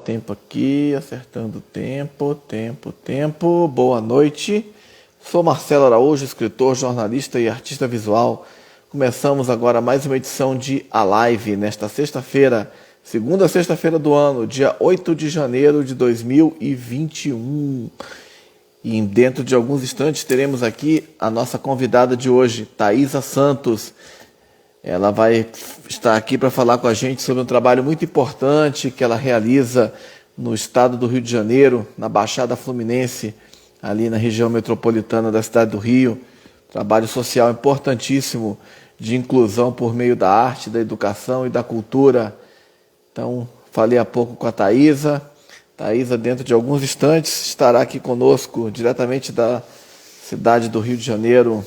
Tempo aqui, acertando tempo. Boa noite. Sou Marcelo Araújo, escritor, jornalista e artista visual. Começamos agora mais uma edição de A Live nesta sexta-feira, segunda sexta-feira do ano, dia 8 de janeiro de 2021. E dentro de alguns instantes teremos aqui a nossa convidada de hoje, Thaisa Santos. Ela vai estar aqui para falar com a gente sobre um trabalho muito importante que ela realiza no estado do Rio de Janeiro, na Baixada Fluminense, ali na região metropolitana da cidade do Rio. Trabalho social importantíssimo de inclusão por meio da arte, da educação e da cultura. Então, falei há pouco com a Thaisa. Thaisa, dentro de alguns instantes, estará aqui conosco, diretamente da cidade do Rio de Janeiro.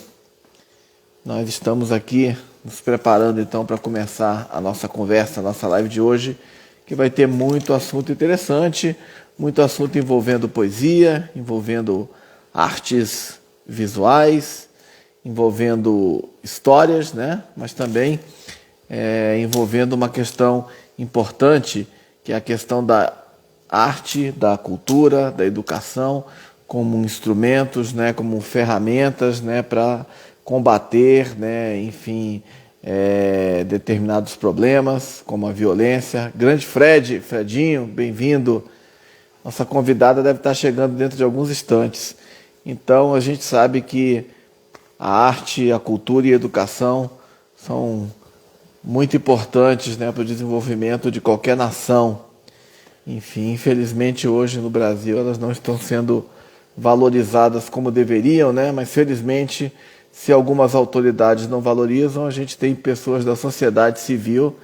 Nós estamos aqui nos preparando então para começar a nossa conversa, a nossa live de hoje, que vai ter muito assunto interessante, muito assunto envolvendo poesia, envolvendo artes visuais, envolvendo histórias, né? Mas também envolvendo uma questão importante, que é a questão da arte, da cultura, da educação, como instrumentos, né? Como ferramentas, né? Para combater, né, enfim, determinados problemas, como a violência. Grande Fredinho, bem-vindo. Nossa convidada deve estar chegando dentro de alguns instantes. Então, a gente sabe que a arte, a cultura e a educação são muito importantes, né, para o desenvolvimento de qualquer nação. Enfim, infelizmente hoje no Brasil elas não estão sendo valorizadas como deveriam, né? Mas felizmente, se algumas autoridades não valorizam, a gente tem pessoas da sociedade civil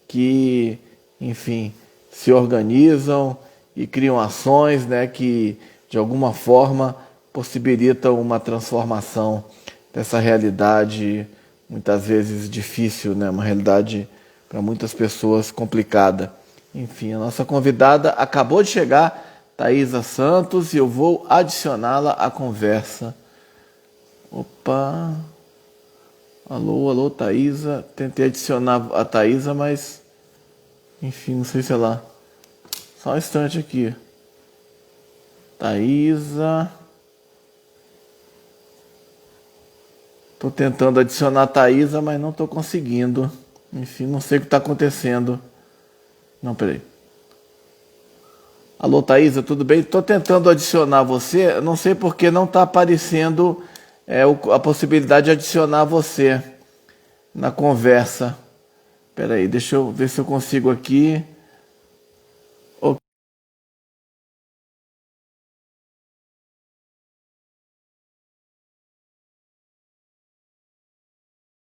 que, enfim, se organizam e criam ações, né, que de alguma forma possibilitam uma transformação dessa realidade muitas vezes difícil, né? Uma realidade para muitas pessoas complicada. Enfim, a nossa convidada acabou de chegar, Thaisa Santos, e eu vou adicioná-la à conversa. Opa! Alô, Thaisa. Tentei adicionar a Thaisa, mas enfim, não sei se ela... Só um instante aqui. Thaisa. Estou tentando adicionar a Thaisa, mas não estou conseguindo. Enfim, não sei o que está acontecendo. Não, peraí. Alô, Thaisa, tudo bem? Estou tentando adicionar você. Não sei porque não está aparecendo a possibilidade de adicionar você na conversa. Peraí, deixa eu ver se eu consigo aqui. Ok,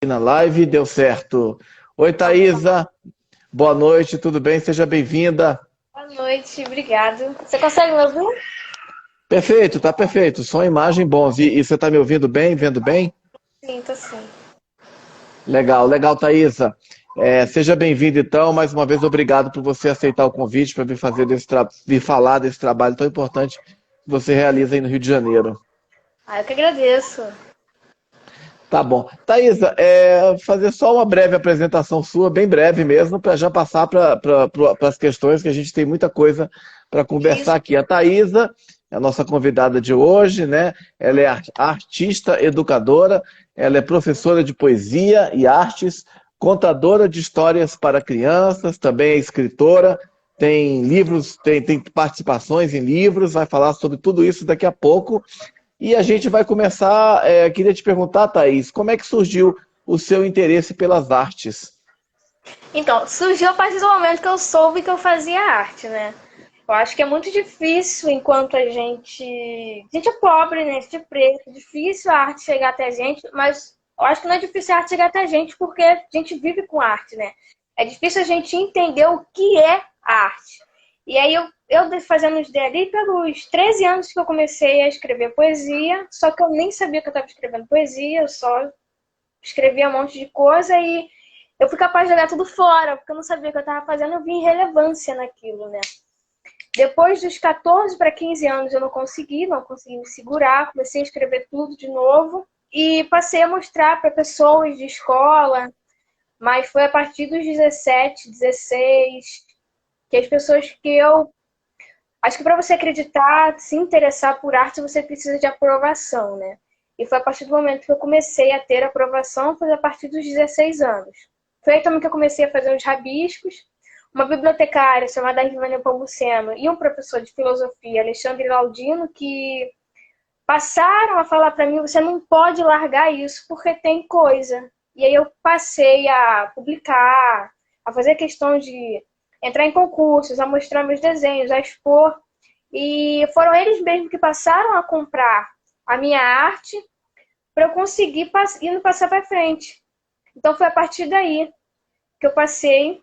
na live, deu certo. Oi, Thaisa. Boa noite, tudo bem? Seja bem-vinda. Boa noite, obrigado. Você consegue me ouvir? Perfeito, tá perfeito. Som e imagem bons. E você está me ouvindo bem, vendo bem? Sim, tô sim. Legal, Thaisa. Seja bem-vinda então. Mais uma vez, obrigado por você aceitar o convite para vir falar desse trabalho tão importante que você realiza aí no Rio de Janeiro. Ah, eu que agradeço. Tá bom. Thaisa, fazer só uma breve apresentação sua, bem breve mesmo, para já passar para as questões, que a gente tem muita coisa para conversar Isso. aqui. A Thaisa é a nossa convidada de hoje, né? Ela é artista, educadora, ela é professora de poesia e artes, contadora de histórias para crianças, também é escritora, tem livros, tem participações em livros, vai falar sobre tudo isso daqui a pouco. E a gente vai começar. Queria te perguntar, Thaís, como é que surgiu o seu interesse pelas artes? Então, surgiu a partir do momento que eu soube que eu fazia arte, né? Eu acho que é muito difícil enquanto a gente é pobre, né? A gente é preto, é difícil a arte chegar até a gente, mas eu acho que não é difícil a arte chegar até a gente porque a gente vive com arte, né? É difícil a gente entender o que é arte. E aí eu fazendo isso ali pelos 13 anos que eu comecei a escrever poesia, só que eu nem sabia que eu estava escrevendo poesia, eu só escrevia um monte de coisa e eu fui capaz de jogar tudo fora, porque eu não sabia o que eu estava fazendo, eu vi relevância naquilo, né? Depois dos 14 para 15 anos eu não consegui me segurar, comecei a escrever tudo de novo e passei a mostrar para pessoas de escola, mas foi a partir dos 17, 16 que as pessoas que eu Acho que para você acreditar, se interessar por arte, você precisa de aprovação, né? E foi a partir do momento que eu comecei a ter aprovação, foi a partir dos 16 anos. Foi aí também que eu comecei a fazer uns rabiscos. Uma bibliotecária chamada Ivânia Pomuceno e um professor de filosofia, Alexandre Laudino, que passaram a falar para mim, você não pode largar isso porque tem coisa. E aí eu passei a publicar, a fazer questão de entrar em concursos, a mostrar meus desenhos, a expor. E foram eles mesmos que passaram a comprar a minha arte para eu conseguir indo passar para frente. Então foi a partir daí que eu passei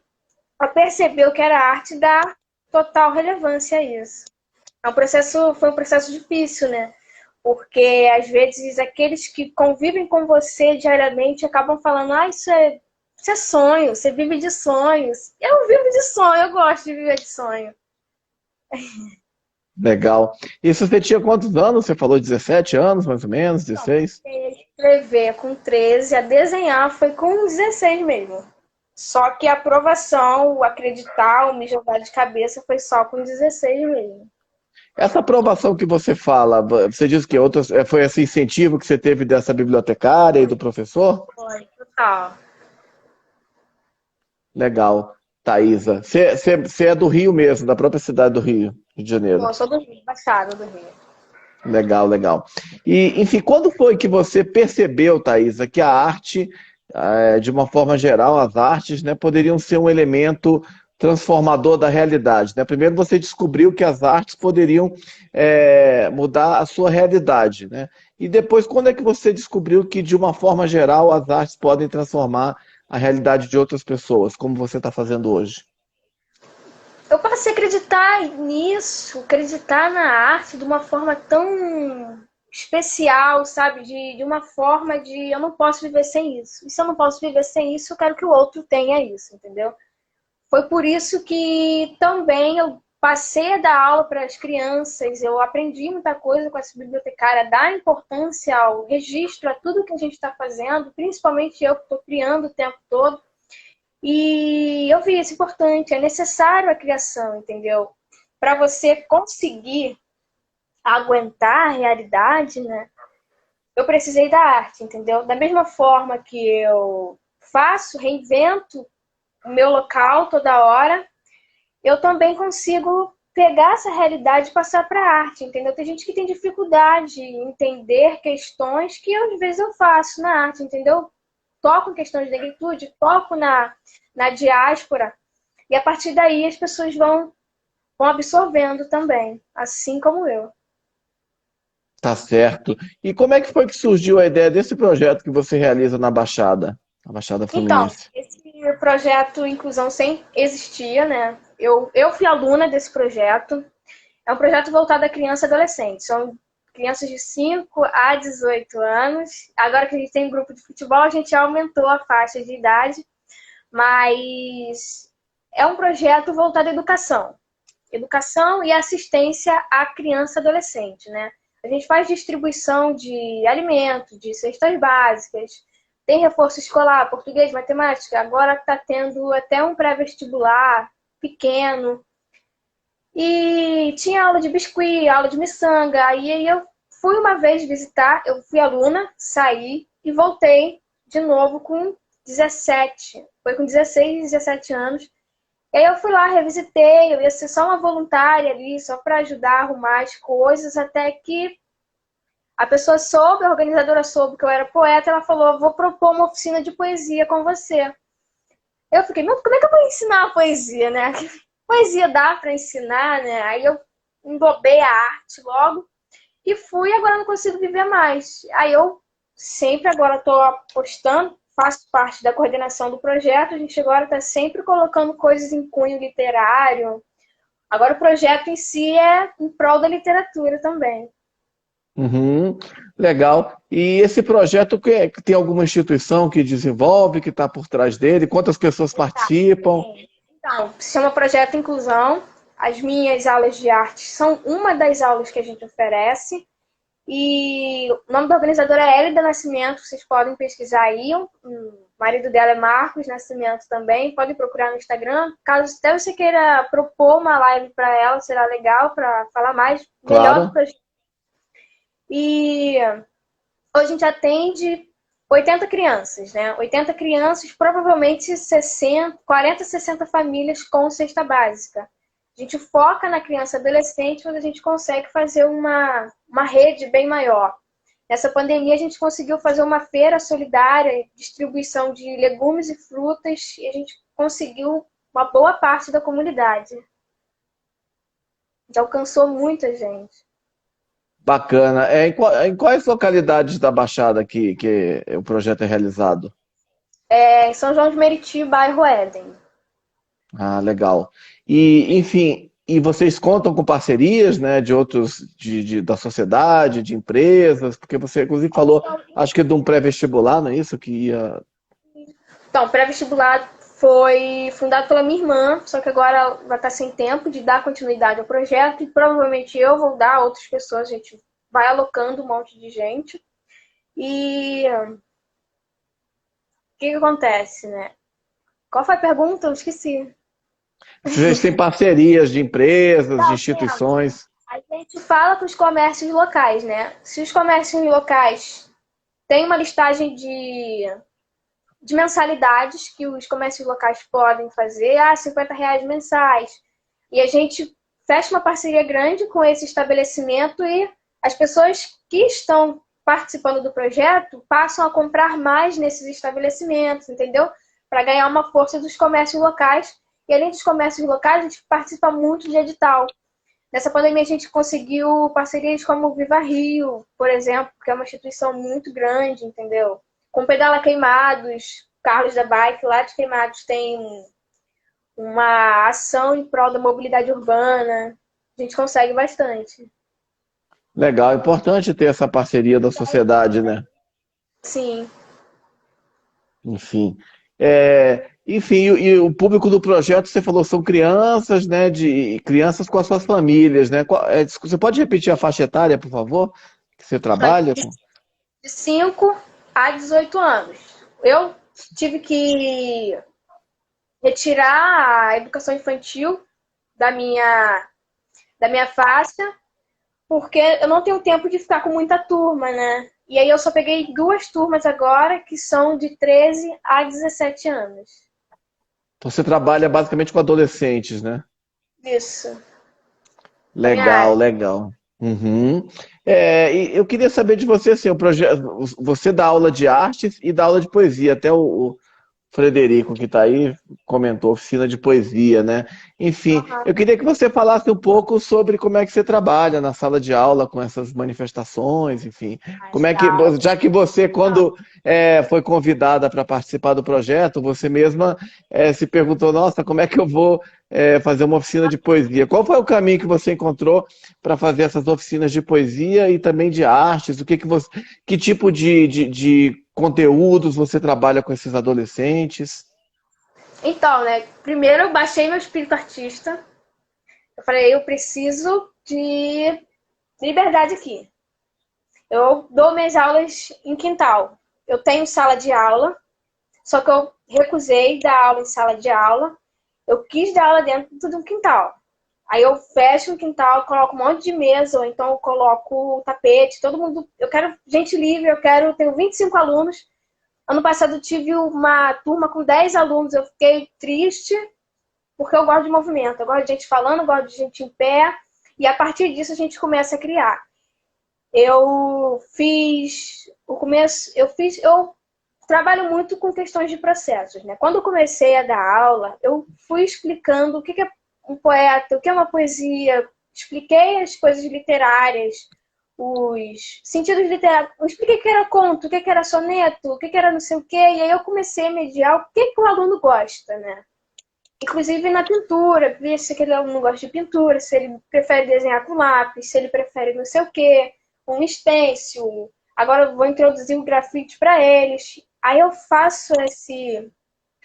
a perceber o que era arte e dar total relevância a isso. Foi um processo difícil, né? Porque às vezes aqueles que convivem com você diariamente acabam falando, isso é sonho, você vive de sonhos. Eu vivo de sonho, eu gosto de viver de sonho. Legal. E se você tinha quantos anos? Você falou 17 anos, mais ou menos, Então, 16? comecei a escrever com 13, a desenhar foi com 16 mesmo. Só que a aprovação, o acreditar, o me jogar de cabeça foi só com 16 mesmo. Essa aprovação que você fala, você diz que foi esse incentivo que você teve dessa bibliotecária e do professor? Foi, total. Legal. Thaisa, você é do Rio mesmo, da própria cidade do Rio, Rio de Janeiro. Eu sou do Rio, Baixada do Rio. Legal, legal. E, enfim, quando foi que você percebeu, Thaisa, que a arte, de uma forma geral, as artes, né, poderiam ser um elemento transformador da realidade, né? Primeiro você descobriu que as artes poderiam mudar a sua realidade, né? E depois, quando é que você descobriu que, de uma forma geral, as artes podem transformar a realidade de outras pessoas, como você está fazendo hoje? Eu passei a acreditar nisso, acreditar na arte de uma forma tão especial, sabe? De uma forma de eu não posso viver sem isso. E se eu não posso viver sem isso, eu quero que o outro tenha isso, entendeu? Foi por isso que também eu passei a dar aula para as crianças, eu aprendi muita coisa com essa bibliotecária, dar importância ao registro, a tudo que a gente está fazendo, principalmente eu que estou criando o tempo todo. E eu vi isso importante, é necessário a criação, entendeu? Para você conseguir aguentar a realidade, né? Eu precisei da arte, entendeu? Da mesma forma que eu reinvento o meu local toda hora, eu também consigo pegar essa realidade e passar para a arte, entendeu? Tem gente que tem dificuldade em entender questões que às vezes eu faço na arte, entendeu? Toco em questões de negritude, toco na diáspora, e a partir daí as pessoas vão absorvendo também, assim como eu. Tá certo. E como é que foi que surgiu a ideia desse projeto que você realiza na Baixada Então, Fluminense? esse projeto Inclusão Sem existia, né? Eu fui aluna desse projeto. É um projeto voltado à criança e adolescente. São crianças de 5 a 18 anos. Agora que a gente tem grupo de futebol, a gente aumentou a faixa de idade. Mas é um projeto voltado à educação. Educação e assistência à criança e adolescente, né? A gente faz distribuição de alimento, de cestas básicas, tem reforço escolar, português, matemática. Agora está tendo até um pré-vestibular pequeno. E tinha aula de biscuit, aula de miçanga. Aí eu fui uma vez visitar, eu fui aluna, saí e voltei de novo com 17. Foi com 16, 17 anos. E aí eu fui lá, revisitei, eu ia ser só uma voluntária ali, só para ajudar a arrumar as coisas, até que a pessoa soube, a organizadora soube que eu era poeta, ela falou, vou propor uma oficina de poesia com você. Eu fiquei, mas como é que eu vou ensinar a poesia, né? Poesia dá para ensinar, né? Aí eu englobei a arte logo e fui, agora não consigo viver mais. Aí eu sempre agora estou apostando, faço parte da coordenação do projeto, a gente agora está sempre colocando coisas em cunho literário. Agora o projeto em si é em prol da literatura também. Uhum, legal. E esse projeto que tem alguma instituição que desenvolve, que está por trás dele? Quantas pessoas participam? Então, se chama Projeto Inclusão. As minhas aulas de arte são uma das aulas que a gente oferece. E o nome da organizadora é Hélida Nascimento, vocês podem pesquisar aí. O marido dela é Marcos Nascimento também, podem procurar no Instagram. Caso até você queira propor uma live para ela, será legal para falar mais, melhor do Claro. projeto. E hoje a gente atende 80 crianças, né? 80 crianças, provavelmente 60, 40, 60 famílias com cesta básica. A gente foca na criança e adolescente, mas a gente consegue fazer uma rede bem maior. Nessa pandemia, a gente conseguiu fazer uma feira solidária, distribuição de legumes e frutas, e a gente conseguiu uma boa parte da comunidade. Já alcançou muita gente. Bacana. Em quais localidades da Baixada que o projeto é realizado? Em São João de Meriti, bairro Éden. Ah, legal. E, enfim, e vocês contam com parcerias, né, de outros, da sociedade, de empresas, porque você, inclusive, falou, acho que de um pré-vestibular, não é isso? Que ia... Então, pré-vestibular foi fundado pela minha irmã, só que agora ela vai estar sem tempo de dar continuidade ao projeto e provavelmente eu vou dar a outras pessoas, a gente vai alocando um monte de gente. E o que acontece, né? Qual foi a pergunta? Eu esqueci. Vocês têm parcerias de empresas, de Tá vendo? instituições. A gente fala com os comércios locais, né? Se os comércios locais têm uma listagem de mensalidades que os comércios locais podem fazer, R$ 50 mensais. E a gente fecha uma parceria grande com esse estabelecimento e as pessoas que estão participando do projeto passam a comprar mais nesses estabelecimentos, entendeu? Para ganhar uma força dos comércios locais. E além dos comércios locais, a gente participa muito de edital. Nessa pandemia, a gente conseguiu parcerias como o Viva Rio, por exemplo, que é uma instituição muito grande, entendeu? Com Pedala Queimados, Carlos da Bike, lá de Queimados tem uma ação em prol da mobilidade urbana. A gente consegue bastante. Legal, é importante ter essa parceria da sociedade, né? Sim. Enfim. Enfim, e o público do projeto, você falou, são crianças, né? De crianças com as suas famílias, né? Você pode repetir a faixa etária, por favor? Que você trabalha com? De 5 a 18 anos. Eu tive que retirar a educação infantil da minha faixa, porque eu não tenho tempo de ficar com muita turma, né? E aí eu só peguei 2 turmas agora, que são de 13 a 17 anos. Então, você trabalha basicamente com adolescentes, né? Isso. Na minha Legal, área. legal. Uhum. E eu queria saber de você, assim, o projeto, você dá aula de artes e dá aula de poesia. Até o Frederico, que está aí, comentou oficina de poesia, né? Enfim, Uhum. eu queria que você falasse um pouco sobre como é que você trabalha na sala de aula com essas manifestações, enfim. Como é que, Legal. já que você, quando foi convidada para participar do projeto, você mesma se perguntou, nossa, como é que eu vou fazer uma oficina de poesia? Qual foi o caminho que você encontrou para fazer essas oficinas de poesia e também de artes? Que tipo de conteúdos você trabalha com esses adolescentes? Então, né? Primeiro eu baixei meu espírito artista. Eu falei, eu preciso de liberdade aqui. Eu dou minhas aulas em quintal. Eu tenho sala de aula, só que eu recusei dar aula em sala de aula. Eu quis dar aula dentro de um quintal. Aí eu fecho o quintal, coloco um monte de mesa, ou então eu coloco tapete, todo mundo. Eu quero gente livre, tenho 25 alunos. Ano passado eu tive uma turma com 10 alunos, eu fiquei triste, porque eu gosto de movimento, eu gosto de gente falando, eu gosto de gente em pé, e a partir disso a gente começa a criar. Eu fiz o começo, eu trabalho muito com questões de processos, né? Quando eu comecei a dar aula, eu fui explicando o que é um poeta, o que é uma poesia, expliquei as coisas literárias, os sentidos literários, eu expliquei o que era conto, o que era soneto, o que era não sei o quê, e aí eu comecei a mediar o que o aluno gosta, né? Inclusive na pintura, ver se aquele aluno gosta de pintura, se ele prefere desenhar com lápis, se ele prefere não sei o quê, um stencil. Agora eu vou introduzir o grafite para eles. Aí eu faço esse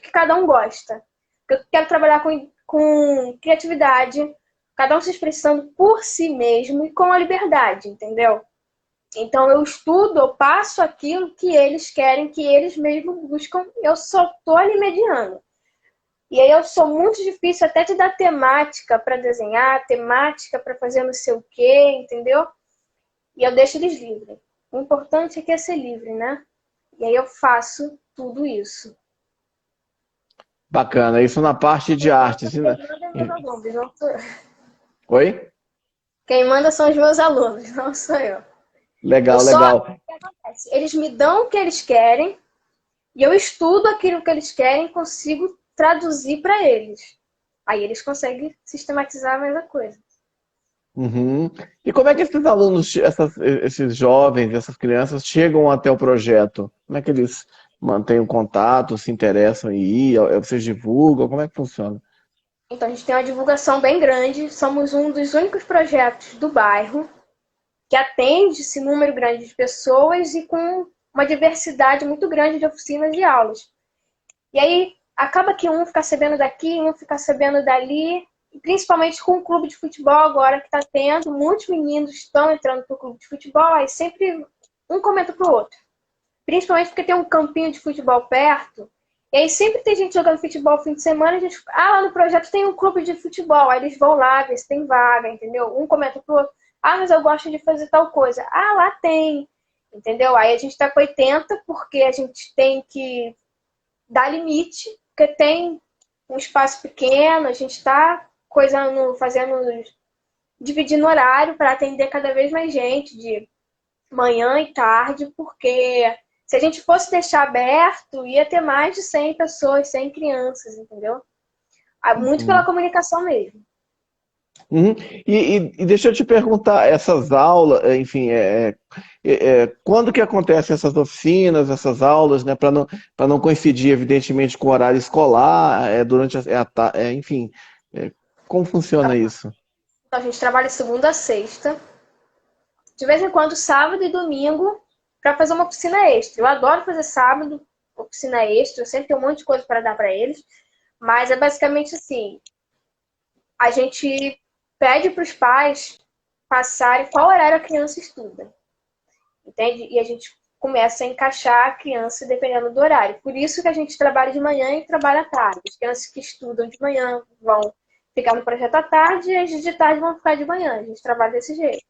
que cada um gosta. Eu quero trabalhar com criatividade, cada um se expressando por si mesmo e com a liberdade, entendeu? Então eu estudo, eu passo aquilo que eles querem, que eles mesmos buscam, eu só tô ali mediando. E aí eu sou muito difícil até de dar temática para desenhar, temática para fazer não sei o quê, entendeu? E eu deixo eles livres. O importante é que é ser livre, né? E aí eu faço tudo isso. Bacana. Isso na parte de artes. Quem manda é meus alunos, não sou eu. Oi? Quem manda são os meus alunos, não sou eu. Eu Legal, só. legal. O que acontece? Eles me dão o que eles querem e eu estudo aquilo que eles querem e consigo traduzir para eles. Aí eles conseguem sistematizar a mesma coisa. Uhum. E como é que esses alunos, esses jovens, essas crianças chegam até o projeto? Como é que eles mantêm o contato, se interessam em ir? Vocês divulgam? Como é que funciona? Então a gente tem uma divulgação bem grande. Somos um dos únicos projetos do bairro que atende esse número grande de pessoas e com uma diversidade muito grande de oficinas e aulas. E aí acaba que um fica sabendo daqui, um fica sabendo dali, principalmente com o clube de futebol agora que está tendo, muitos meninos estão entrando para o clube de futebol, aí sempre um comenta pro outro. Principalmente porque tem um campinho de futebol perto, e aí sempre tem gente jogando futebol no fim de semana, a gente, lá no projeto tem um clube de futebol, aí eles vão lá ver se tem vaga, entendeu? Um comenta pro outro, mas eu gosto de fazer tal coisa. Lá tem, entendeu? Aí a gente tá com 80 porque a gente tem que dar limite, porque tem um espaço pequeno, a gente está fazendo, dividindo horário para atender cada vez mais gente, de manhã e tarde, porque se a gente fosse deixar aberto, ia ter mais de 100 pessoas, 100 crianças, entendeu? Muito pela Uhum. comunicação mesmo. Uhum. E deixa eu te perguntar, essas aulas, enfim, quando que acontecem essas oficinas, essas aulas, né, para não coincidir, evidentemente, com o horário escolar, durante enfim, é, como funciona isso? Então, a gente trabalha segunda a sexta, de vez em quando sábado e domingo, para fazer uma oficina extra. Eu adoro fazer sábado, oficina extra, eu sempre tenho um monte de coisa para dar para eles, mas é basicamente assim, a gente pede para os pais passarem qual horário a criança estuda, entende? E a gente começa a encaixar a criança dependendo do horário. Por isso que a gente trabalha de manhã e trabalha à tarde. As crianças que estudam de manhã vão ficar no projeto à tarde e as de tarde vão ficar de manhã. A gente trabalha desse jeito.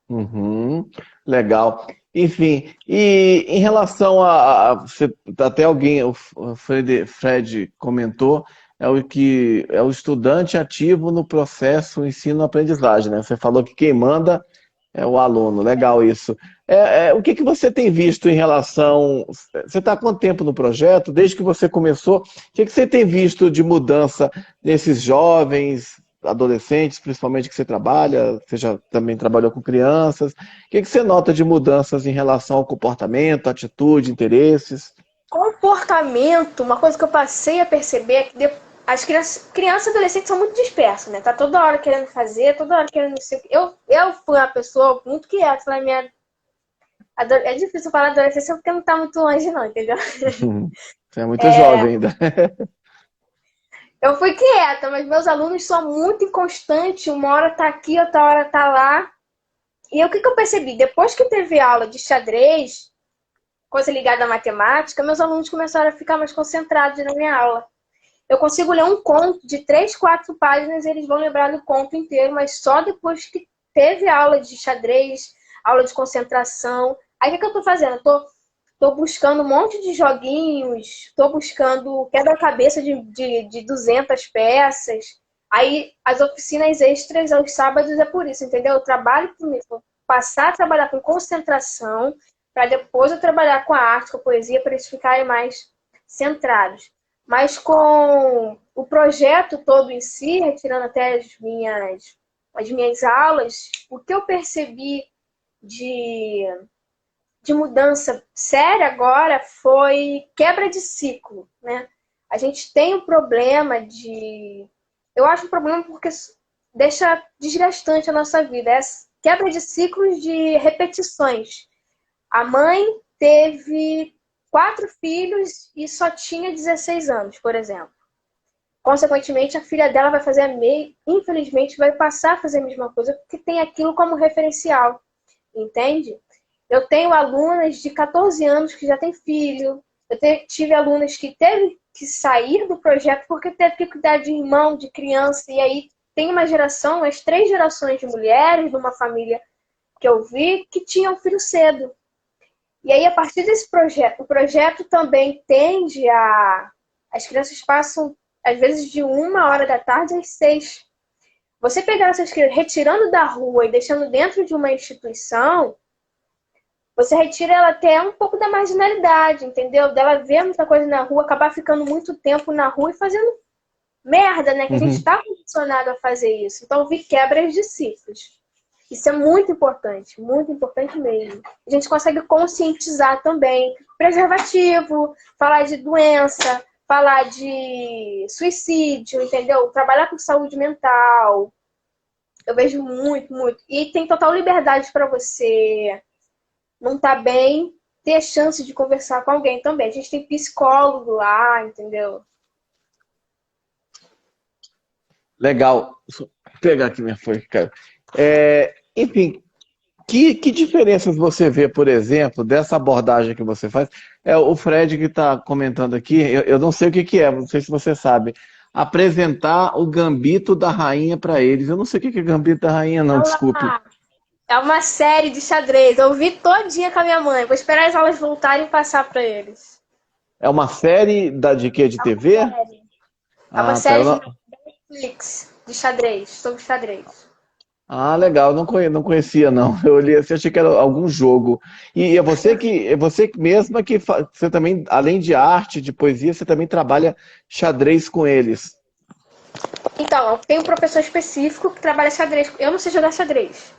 Uhum, legal. Enfim, e em relação até alguém, o Fred comentou, o que é o estudante ativo no processo ensino-aprendizagem, né? Você falou que quem manda é o aluno, legal isso. O que que você tem visto em relação. Você está há quanto tempo no projeto? Desde que você começou, o que que você tem visto de mudança nesses jovens, adolescentes, principalmente que você trabalha? Você já também trabalhou com crianças. O que que você nota de mudanças em relação ao comportamento, atitude, interesses? Comportamento, uma coisa que eu passei a perceber é que as crianças e adolescentes são muito dispersas, né? Tá toda hora querendo fazer, toda hora querendo ser. Eu fui uma pessoa muito quieta na minha. É difícil falar adolescência porque não tá muito longe, não, entendeu? Você é muito jovem ainda. Eu fui quieta, mas meus alunos são muito inconstantes. Uma hora tá aqui, outra hora tá lá. E o que eu percebi? Depois que teve aula de xadrez, coisa ligada à matemática, meus alunos começaram a ficar mais concentrados na minha aula. Eu consigo ler um conto de 3, 4 páginas e eles vão lembrar do conto inteiro, mas só depois que teve aula de xadrez, aula de concentração. Aí o que eu tô fazendo? Tô buscando um monte de joguinhos, tô buscando quebra-cabeça de 200 peças. Aí as oficinas extras aos sábados é por isso, entendeu? Eu trabalho primeiro, vou passar a trabalhar com concentração, para depois eu trabalhar com a arte, com a poesia, para eles ficarem mais centrados. Mas com o projeto todo em si, retirando até as minhas aulas, o que eu percebi de, de mudança séria agora foi quebra de ciclo, né? A gente tem um problema de... Eu acho um problema porque deixa desgastante a nossa vida. É quebra de ciclos de repetições. A mãe teve 4 filhos e só tinha 16 anos, por exemplo. Consequentemente, a filha dela vai fazer infelizmente, vai passar a fazer a mesma coisa, porque tem aquilo como referencial. entende? Eu tenho alunas de 14 anos que já têm filho, tive alunas que teve que sair do projeto porque teve que cuidar de irmão, de criança, e aí tem uma geração, as 3 gerações de mulheres numa família que eu vi que tinham filho cedo. E aí, a partir desse projeto, o projeto também tende a... As crianças passam, às vezes, de 1h da tarde às 6. Você pegar essas crianças, retirando da rua e deixando dentro de uma instituição, você retira ela até um pouco da marginalidade, entendeu? Dela ver muita coisa na rua, acabar ficando muito tempo na rua e fazendo merda, né? Que a gente está condicionado a fazer isso. Então, vi quebras de ciclos. Isso é muito importante mesmo. A gente consegue conscientizar também. Preservativo, falar de doença, falar de suicídio, entendeu? Trabalhar com saúde mental. Eu vejo muito. E tem total liberdade para você não estar bem, ter chance de conversar com alguém também. A gente tem psicólogo lá, entendeu? Legal. Deixa eu pegar aqui minha folha, cara. Enfim, que diferenças você vê, por exemplo, dessa abordagem que você faz? O Fred que está comentando aqui, eu não sei o que é, não sei se você sabe. Apresentar o gambito da rainha para eles. Eu não sei o que é gambito da rainha, não, desculpe. É uma série de xadrez. Eu vi todinha com a minha mãe. Vou esperar as aulas voltarem e passar para eles. É uma série de quê? De TV? É uma série de Netflix de xadrez, sobre xadrez. Ah, legal, não conhecia não. Eu olhei assim, achei que era algum jogo. E é você mesma que você também, além de arte, de poesia, você também trabalha xadrez com eles. Então, eu tenho um professor específico que trabalha xadrez. Eu não sei jogar xadrez,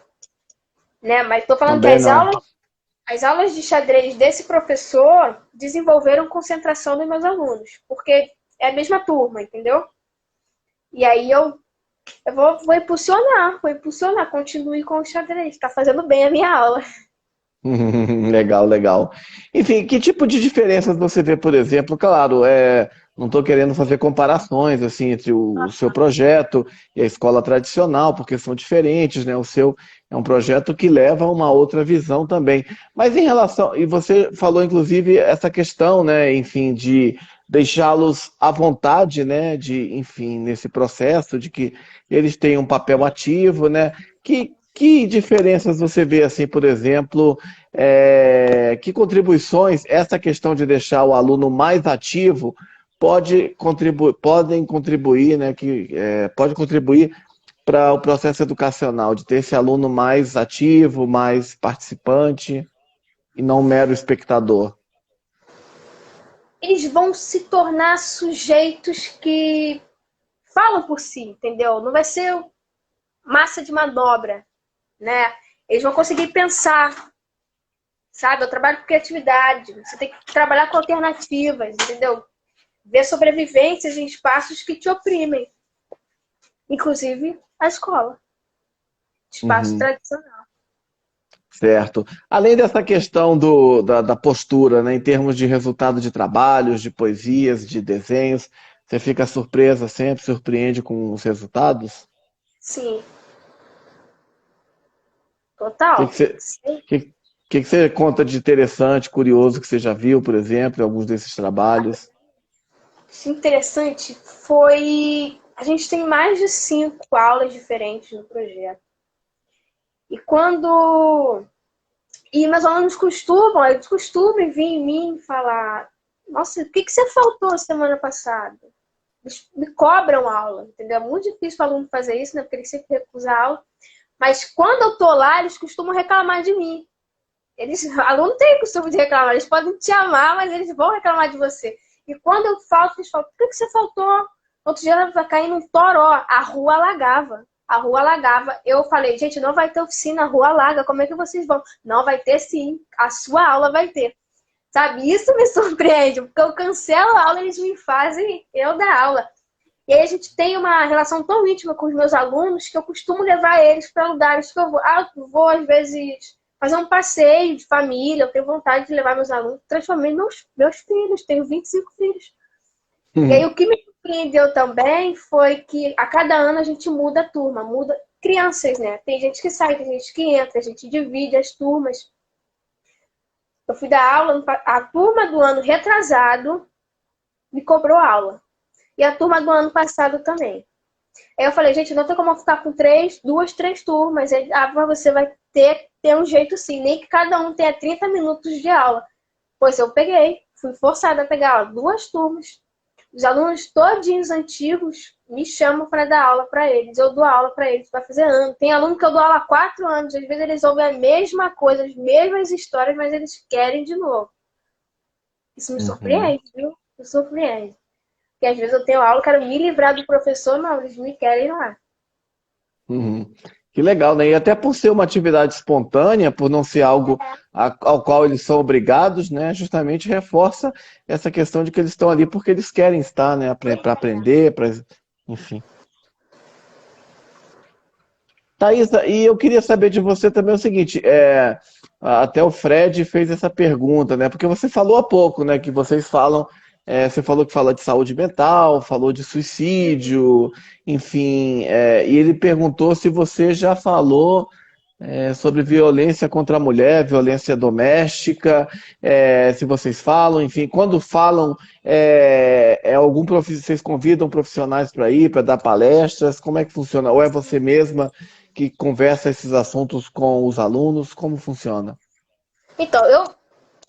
né? Mas estou falando Também que não. as aulas de xadrez desse professor desenvolveram concentração dos meus alunos, porque é a mesma turma, entendeu? E aí eu vou impulsionar, continue com o xadrez, tá fazendo bem a minha aula. Legal. Enfim, que tipo de diferenças você vê, por exemplo? Claro, não estou querendo fazer comparações assim entre o seu projeto e a escola tradicional, porque são diferentes, né? O seu é um projeto que leva a uma outra visão também. Mas em relação, e você falou inclusive essa questão, né? Enfim, de deixá-los à vontade, né? Enfim, nesse processo de que eles têm um papel ativo, né? Que diferenças você vê, assim, por exemplo, que contribuições essa questão de deixar o aluno mais ativo podem contribuir, né, pode contribuir para o processo educacional, de ter esse aluno mais ativo, mais participante e não mero espectador? Eles vão se tornar sujeitos que falam por si, entendeu? Não vai ser massa de manobra, né? Eles vão conseguir pensar, sabe? Eu trabalho com criatividade, você tem que trabalhar com alternativas, entendeu? Ver sobrevivências em espaços que te oprimem, inclusive a escola, espaço tradicional. Certo. Além dessa questão da postura, né, em termos de resultado de trabalhos, de poesias, de desenhos, você fica surpresa sempre, surpreende com os resultados? Sim, O que total. que você, Sim. que você conta de interessante, curioso que você já viu, por exemplo, em alguns desses trabalhos? Isso interessante foi... A gente tem mais de 5 aulas diferentes no projeto. E quando... E meus alunos eles costumam vir em mim e falar: nossa, o que você faltou semana passada? Eles me cobram aula, entendeu? É muito difícil o aluno fazer isso, né? Porque ele sempre recusa a aula. Mas quando eu tô lá, eles costumam reclamar de mim. Aluno tem costume de reclamar, eles podem te amar, mas eles vão reclamar de você. E quando eu falto, eles falam: por que você faltou? Outro dia vai cair num toró, a rua alagava. A rua alagava. Eu falei: gente, não vai ter oficina, a rua alaga, como é que vocês vão? Não, vai ter sim, a sua aula vai ter. Sabe, isso me surpreende, porque eu cancelo a aula, eles me fazem eu dar aula. E aí a gente tem uma relação tão íntima com os meus alunos que eu costumo levar eles para lugares que eu vou. Eu vou, às vezes, fazer um passeio de família, eu tenho vontade de levar meus alunos. Transformei meus filhos, tenho 25 filhos. E aí o que me surpreendeu também foi que a cada ano a gente muda a turma, crianças, né? Tem gente que sai, tem gente que entra, a gente divide as turmas. Eu fui dar aula, a turma do ano retrasado me cobrou aula. E a turma do ano passado também. Aí eu falei, gente, não tem como eu ficar com duas, três turmas. Aí, mas você vai ter um jeito sim, nem que cada um tenha 30 minutos de aula. Pois eu peguei, fui forçada a pegar duas turmas. Os alunos todinhos antigos me chamam para dar aula para eles. Eu dou aula para eles para fazer ano. Tem aluno que eu dou aula há 4 anos. Às vezes eles ouvem a mesma coisa, as mesmas histórias, mas eles querem de novo. Isso me Uhum. surpreende, viu? Me surpreende. Porque às vezes eu tenho aula, quero me livrar do professor, não, eles me querem lá. Uhum. Que legal, né? E até por ser uma atividade espontânea, por não ser algo ao qual eles são obrigados, né? Justamente reforça essa questão de que eles estão ali porque eles querem estar, né? Para aprender, para, enfim. Thaisa, e eu queria saber de você também o seguinte, até o Fred fez essa pergunta, né? Porque você falou há pouco, né? Que vocês falam, você falou que fala de saúde mental, falou de suicídio, enfim, e ele perguntou se você já falou sobre violência contra a mulher, violência doméstica, se vocês falam, enfim, quando falam, vocês convidam profissionais para ir, para dar palestras, como é que funciona? Ou é você mesma que conversa esses assuntos com os alunos? Como funciona? Então,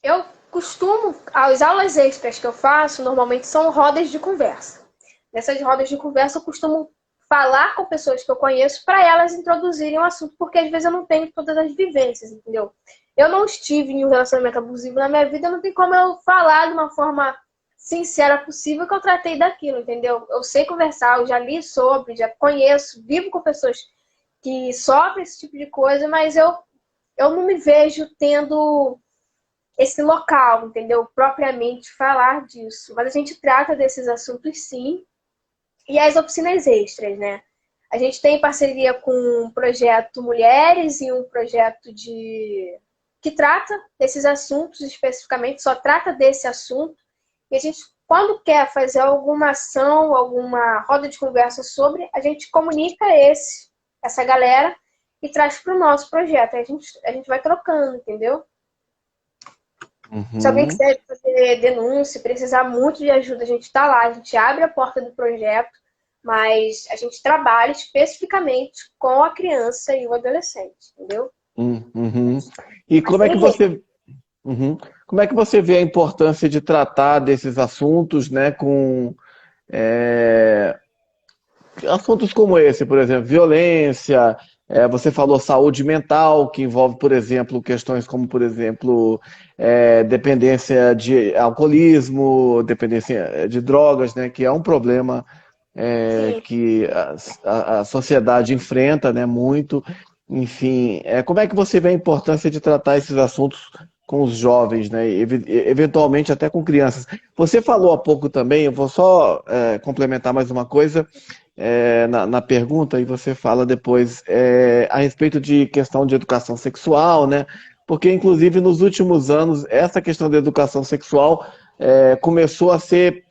eu costumo, as aulas extras que eu faço, normalmente são rodas de conversa. Nessas rodas de conversa, eu costumo falar com pessoas que eu conheço para elas introduzirem o assunto, porque às vezes eu não tenho todas as vivências, entendeu? Eu não estive em um relacionamento abusivo na minha vida, não tem como eu falar de uma forma sincera possível que eu tratei daquilo, entendeu? Eu sei conversar, eu já li sobre, já conheço, vivo com pessoas que sofrem esse tipo de coisa, mas eu não me vejo tendo esse local, entendeu? Propriamente falar disso. Mas a gente trata desses assuntos sim. E as oficinas extras, né? A gente tem parceria com um projeto Mulheres e um projeto que trata desses assuntos especificamente, só trata desse assunto. E a gente, quando quer fazer alguma ação, alguma roda de conversa sobre, a gente comunica essa galera e traz para o nosso projeto. A gente vai trocando, entendeu? Se alguém Uhum. quiser fazer denúncia, precisar muito de ajuda, a gente está lá, a gente abre a porta do projeto, mas a gente trabalha especificamente com a criança e o adolescente, entendeu? Uhum. E Mas como é tem que jeito. você, uhum. Como é que você vê a importância de tratar desses assuntos, né, com é, assuntos como esse, por exemplo, violência, você falou saúde mental, que envolve, por exemplo, questões como, por exemplo, dependência de alcoolismo, dependência de drogas, né, que é um problema Sim. que a sociedade enfrenta, né, muito. Enfim, como é que você vê a importância de tratar esses assuntos com os jovens, né, eventualmente até com crianças? Você falou há pouco também, eu vou só complementar mais uma coisa na pergunta e você fala depois a respeito de questão de educação sexual, né? Porque, inclusive, nos últimos anos, essa questão da educação sexual começou a ser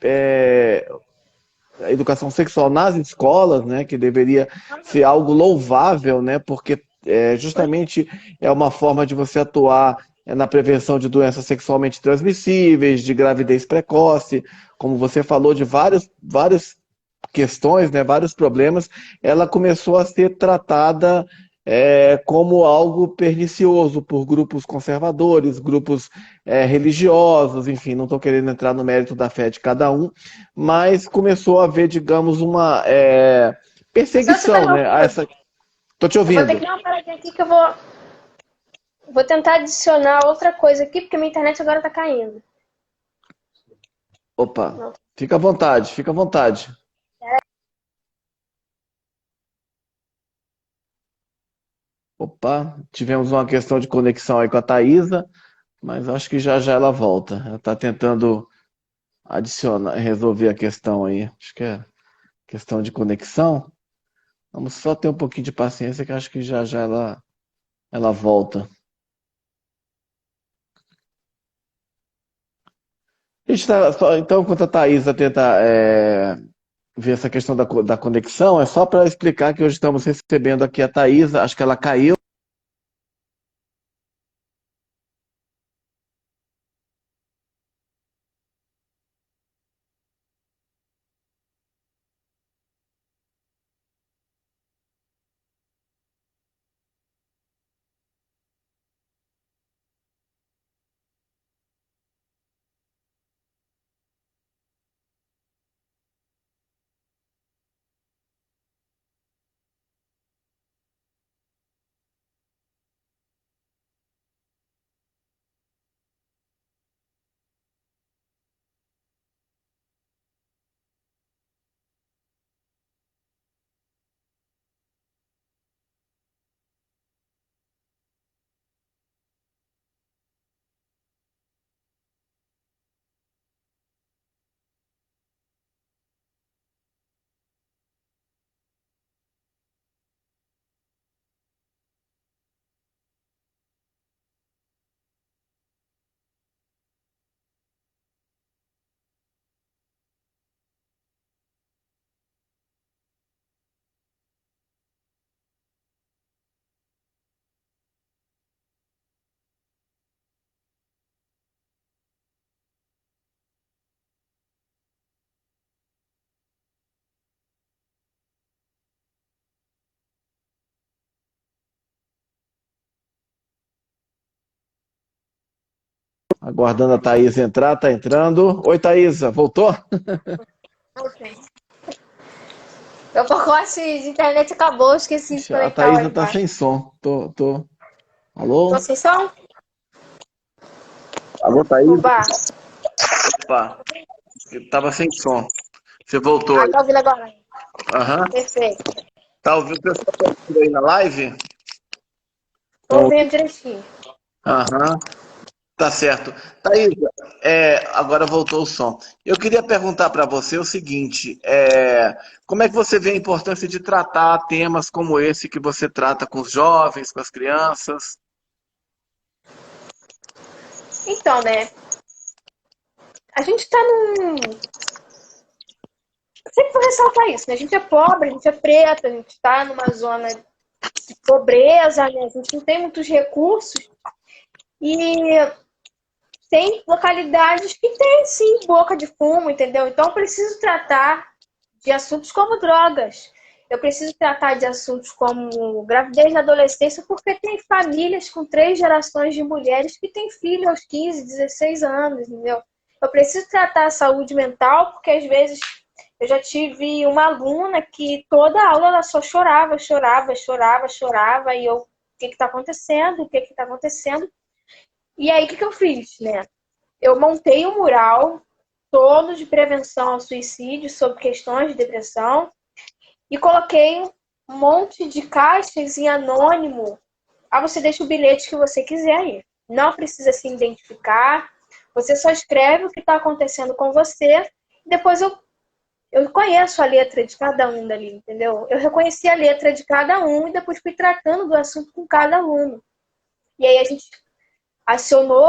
a educação sexual nas escolas, né? Que deveria ser algo louvável, né? Porque justamente é uma forma de você atuar na prevenção de doenças sexualmente transmissíveis, de gravidez precoce, como você falou, de várias questões, né, vários problemas, ela começou a ser tratada como algo pernicioso por grupos conservadores, grupos religiosos, enfim, não estou querendo entrar no mérito da fé de cada um, mas começou a haver, digamos, uma Só deixa eu fazer perseguição, uma né, a coisa. essa. Estou te Eu vou ter que ouvindo. dar uma paradinha aqui que eu vou tentar adicionar outra coisa aqui, porque minha internet agora tá caindo. Opa, Não. fica à vontade, fica à vontade. Opa, tivemos uma questão de conexão aí com a Thaisa, mas acho que já já ela volta. Ela está tentando adicionar, resolver a questão aí. Acho que é questão de conexão. Vamos só ter um pouquinho de paciência que acho que já já ela volta. A gente então, enquanto a Thaisa tenta ver essa questão da conexão, é só para explicar que hoje estamos recebendo aqui a Thaisa, acho que ela caiu. Aguardando a Thaisa entrar, tá entrando. Oi, Thaisa, voltou? Ok. Meu pacote de internet acabou, esqueci de A conectar o Thaisa tá Wi-Fi. sem som. Tô Alô? sem som? Alô, Thaisa? Opa! Opa, tava sem som. Você voltou Ah, aí. tá ouvindo agora? Aham. Perfeito. Tá ouvindo o pessoal tá ouvindo aí na live? Tô Então, ouvindo direitinho. aham. Tá certo. Thaisa, agora voltou o som. Eu queria perguntar para você o seguinte: como é que você vê a importância de tratar temas como esse que você trata com os jovens, com as crianças? Então, né? A gente tá num. Sempre vou ressaltar isso, né? A gente é pobre, a gente é preta, a gente tá numa zona de pobreza, né? A gente não tem muitos recursos. E tem localidades que tem, sim, boca de fumo, entendeu? Então eu preciso tratar de assuntos como drogas. Eu preciso tratar de assuntos como gravidez na adolescência, porque tem famílias com 3 gerações de mulheres que têm filhos aos 15, 16 anos, entendeu? Eu preciso tratar a saúde mental, porque às vezes eu já tive uma aluna que toda aula ela só chorava, chorava, chorava, chorava, e eu, o que está acontecendo? O que está acontecendo? E aí, o que eu fiz, né? Eu montei um mural todo de prevenção ao suicídio sobre questões de depressão e coloquei um monte de caixas em anônimo. Aí você deixa o bilhete que você quiser aí. Não precisa se identificar. Você só escreve o que está acontecendo com você. Depois eu conheço a letra de cada um dali, entendeu? Eu reconheci a letra de cada um e depois fui tratando do assunto com cada aluno. E aí a gente acionou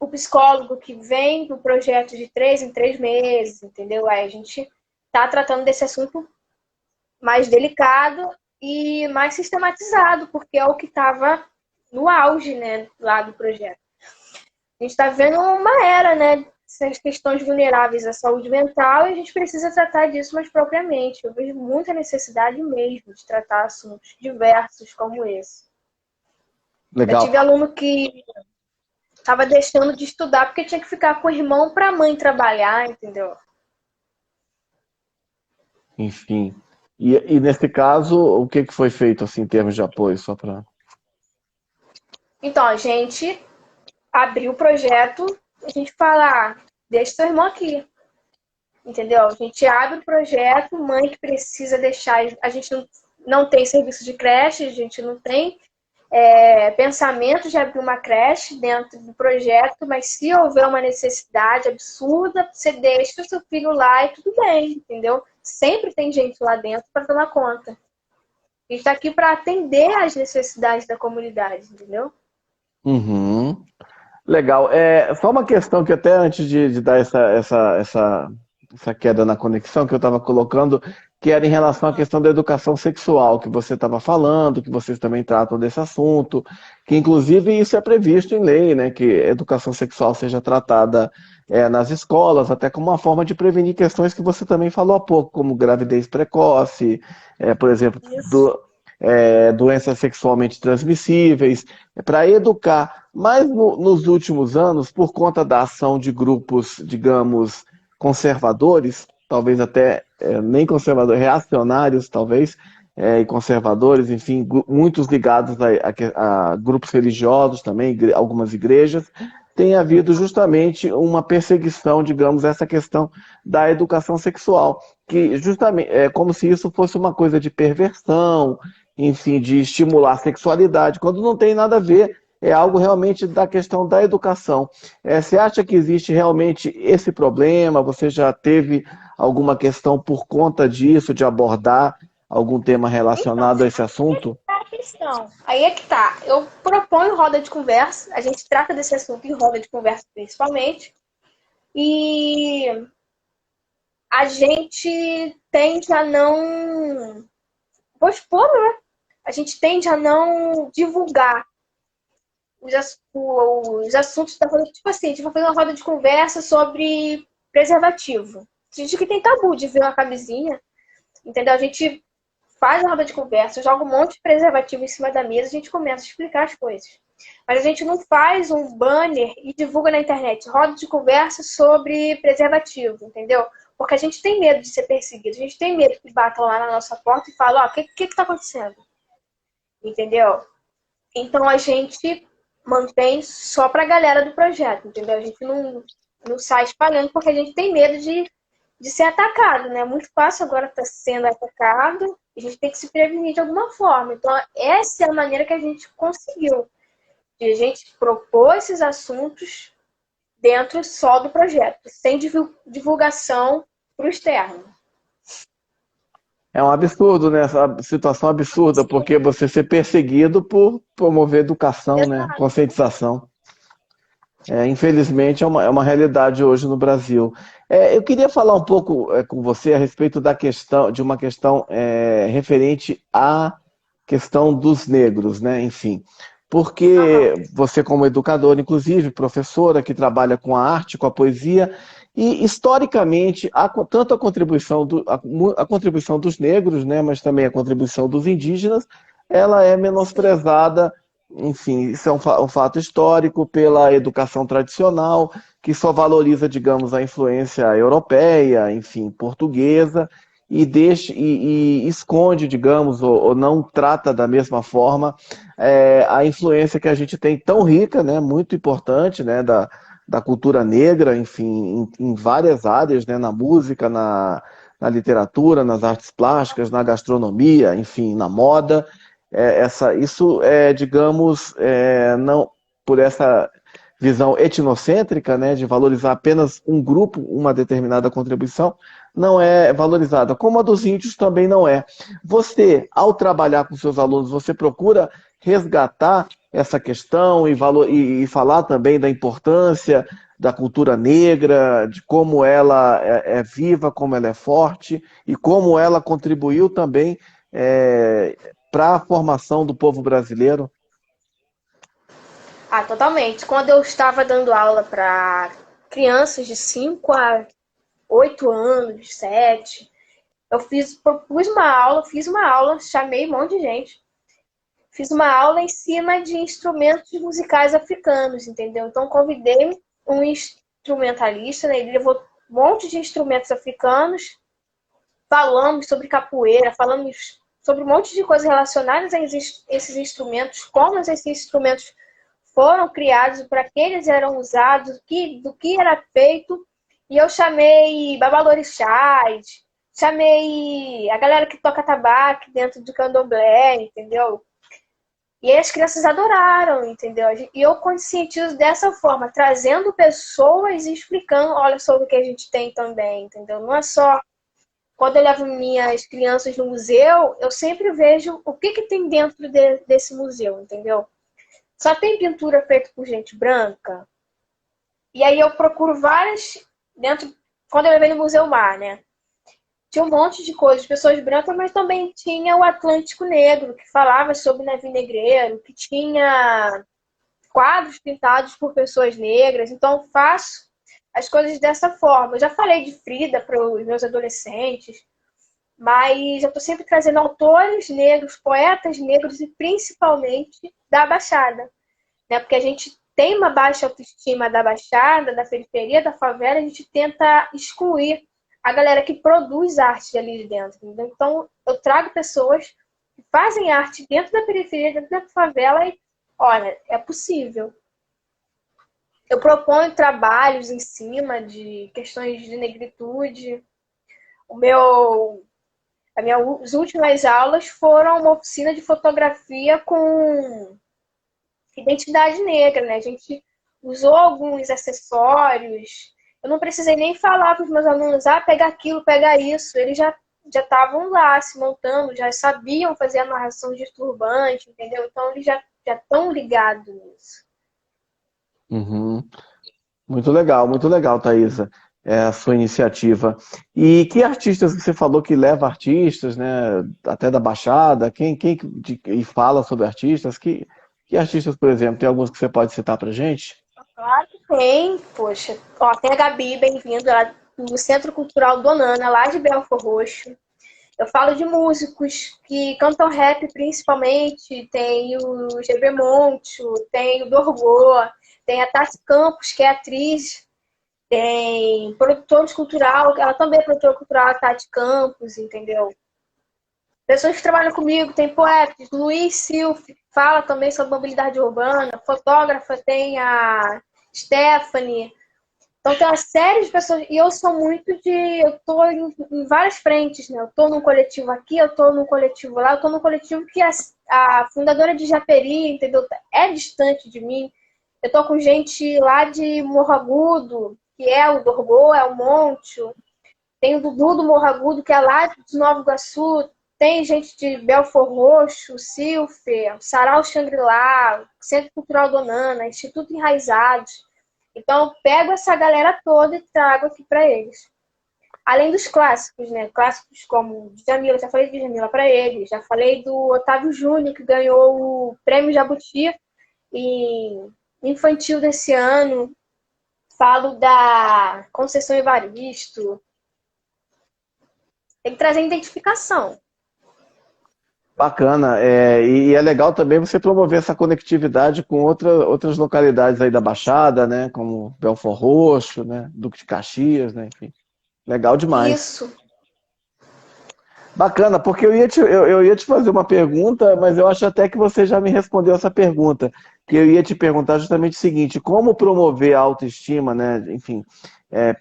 o psicólogo que vem do projeto de 3 em 3 meses, entendeu? Aí a gente está tratando desse assunto mais delicado e mais sistematizado, porque é o que estava no auge, né, lá do projeto. A gente está vendo uma era, né, essas questões vulneráveis à saúde mental e a gente precisa tratar disso mais propriamente. Eu vejo muita necessidade mesmo de tratar assuntos diversos como esse. Eu Legal. tive aluno que estava deixando de estudar porque tinha que ficar com o irmão para a mãe trabalhar, entendeu? Enfim. E nesse caso, o que foi feito assim, em termos de apoio, só para. Então, a gente abriu o projeto, a gente fala, deixa seu irmão aqui, entendeu? A gente abre o projeto, mãe que precisa deixar, a gente não tem serviço de creche, a gente não tem pensamento de abrir uma creche dentro do projeto, mas se houver uma necessidade absurda, você deixa o seu filho lá e tudo bem, entendeu? Sempre tem gente lá dentro para tomar conta. A gente está aqui para atender às necessidades da comunidade, entendeu? Uhum. Legal. Só uma questão que até antes de dar essa essa queda na conexão que eu estava colocando, que era em relação à questão da educação sexual, que você estava falando, que vocês também tratam desse assunto, que inclusive isso é previsto em lei, né, que a educação sexual seja tratada nas escolas, até como uma forma de prevenir questões que você também falou há pouco, como gravidez precoce, por exemplo, Isso. doenças sexualmente transmissíveis, para educar. Mas nos últimos anos, por conta da ação de grupos, digamos, conservadores, talvez até nem conservadores, reacionários, talvez, e conservadores, enfim, muitos ligados a grupos religiosos também, algumas igrejas, tem havido justamente uma perseguição, digamos, essa questão da educação sexual, que justamente é como se isso fosse uma coisa de perversão, enfim, de estimular a sexualidade, quando não tem nada a ver, é algo realmente da questão da educação. Você acha que existe realmente esse problema? Você já teve alguma questão por conta disso, de abordar algum tema Então, relacionado a esse assunto? a questão. Aí é que tá. Eu proponho roda de conversa, a gente trata desse assunto em roda de conversa principalmente, e a gente tende a não. Vou expor, né? A gente tende a não divulgar os assuntos da roda. Tipo assim, a gente vai fazer uma roda de conversa sobre preservativo. A gente que tem tabu de ver uma camisinha, entendeu? A gente faz a roda de conversa, joga um monte de preservativo em cima da mesa, a gente começa a explicar as coisas. Mas a gente não faz um banner e divulga na internet, roda de conversa sobre preservativo, entendeu? Porque a gente tem medo de ser perseguido, a gente tem medo que batam lá na nossa porta e falam, ó, o que tá acontecendo? Entendeu? Então a gente mantém só pra galera do projeto, entendeu? A gente não sai espalhando porque a gente tem medo de ser atacado, né? Muito fácil agora estar sendo atacado, a gente tem que se prevenir de alguma forma. Então, essa é a maneira que a gente conseguiu, de a gente propor esses assuntos dentro só do projeto, sem divulgação para o externo. É um absurdo, né? Essa situação absurda, Sim, porque você ser perseguido por promover educação, né? exato. Conscientização. Infelizmente é uma realidade hoje no Brasil. Eu queria falar um pouco com você a respeito da questão, de uma questão referente à questão dos negros, né? Enfim, Aham. porque você como educadora, inclusive professora que trabalha com a arte, com a poesia, e historicamente tanto a contribuição dos negros, né? Mas também a contribuição dos indígenas, ela é Sim. menosprezada. Enfim, isso é um fato histórico pela educação tradicional, que só valoriza, digamos, a influência europeia, enfim, portuguesa, e esconde, digamos, ou não trata da mesma forma a influência que a gente tem tão rica, né, muito importante, né, da cultura negra, enfim, em várias áreas, né, na música, na literatura, nas artes plásticas, na gastronomia, enfim, na moda. Isso é, digamos, não por essa visão etnocêntrica, né, de valorizar apenas um grupo, uma determinada contribuição, não é valorizada, como a dos índios também não é. Você, ao trabalhar com seus alunos, você procura resgatar essa questão e falar também da importância da cultura negra, de como ela viva, como ela é forte e como ela contribuiu também para a formação do povo brasileiro. Ah, totalmente. Quando eu estava dando aula para crianças de 5 a 8 anos, 7, fiz uma aula, chamei um monte de gente. Fiz uma aula em cima de instrumentos musicais africanos, entendeu? Então convidei um instrumentalista, né? Ele levou um monte de instrumentos africanos, falamos sobre capoeira, falamos sobre um monte de coisas relacionadas a esses instrumentos, como esses instrumentos foram criados, para que eles eram usados, do que era feito. E eu chamei babalorixás, chamei a galera que toca tabaco dentro do candomblé, entendeu? E aí as crianças adoraram, entendeu? E eu conscientizo dessa forma, trazendo pessoas e explicando, olha só o que a gente tem também, entendeu? Não é só quando eu levo minhas crianças no museu, eu sempre vejo o que tem dentro desse museu, entendeu? Só tem pintura feita por gente branca. E aí eu procuro várias dentro. quando eu levei no Museu Mar, né? Tinha um monte de coisas, pessoas brancas, mas também tinha o Atlântico Negro, que falava sobre navio negreiro, que tinha quadros pintados por pessoas negras. Então, faço as coisas dessa forma. Eu já falei de Frida para os meus adolescentes, mas eu estou sempre trazendo autores negros, poetas negros e principalmente da Baixada, né? Porque a gente tem uma baixa autoestima da Baixada, da periferia, da favela, a gente tenta excluir a galera que produz arte ali de dentro. Entendeu? Então, eu trago pessoas que fazem arte dentro da periferia, dentro da favela e, olha, é possível. Eu proponho trabalhos em cima de questões de negritude. As últimas aulas foram uma oficina de fotografia com identidade negra, né? A gente usou alguns acessórios. Eu não precisei nem falar para os meus alunos, pega aquilo, pega isso. Eles já estavam lá se montando, já sabiam fazer a narração de turbante, entendeu? Então eles já estão ligados nisso. Uhum. Muito legal, Thaisa, a sua iniciativa. E que artistas você falou que leva artistas, né? Até da Baixada, e fala sobre artistas? Que artistas, por exemplo, tem alguns que você pode citar pra gente? Claro que tem, poxa. Ó, tem a Gabi, bem-vinda, lá do Centro Cultural Donana, lá de Belford Roxo. Eu falo de músicos que cantam rap principalmente, tem o GB Monte, tem o Dorgô, tem a Tati Campos, que é atriz, tem produtores cultural, ela também é produtora cultural, a Tati Campos, entendeu? Pessoas que trabalham comigo, tem poetas, Luiz Silf, fala também sobre mobilidade urbana, fotógrafa, tem a Stephanie. Então tem uma série de pessoas, e eu sou muito de, eu tô em várias frentes, né? Eu tô num coletivo aqui, eu tô num coletivo lá, eu tô num coletivo que a fundadora de Japeri, entendeu? É distante de mim. Eu tô com gente lá de Morro Agudo, que é o Dorgô, é o Monte. Tem o Dudu do Morro Agudo, que é lá de Nova Iguaçu. Tem gente de Belford Roxo, Silfer, Sarau Xangri-Lá, Centro Cultural Donana, Instituto Enraizados. Então, eu pego essa galera toda e trago aqui para eles. Além dos clássicos, né? Clássicos como Djamila, já falei de Djamila para eles. Já falei do Otávio Júnior, que ganhou o Prêmio Jabuti em infantil desse ano. Falo da Conceição Evaristo. Tem que trazer identificação. Bacana, e é legal também você promover essa conectividade com outras localidades aí da Baixada, né? Como Belford Roxo, né? Duque de Caxias, né? Enfim, legal demais. Isso. Bacana, porque eu ia te fazer uma pergunta, mas eu acho até que você já me respondeu essa pergunta. Que eu ia te perguntar justamente o seguinte: como promover a autoestima, né? Enfim, é,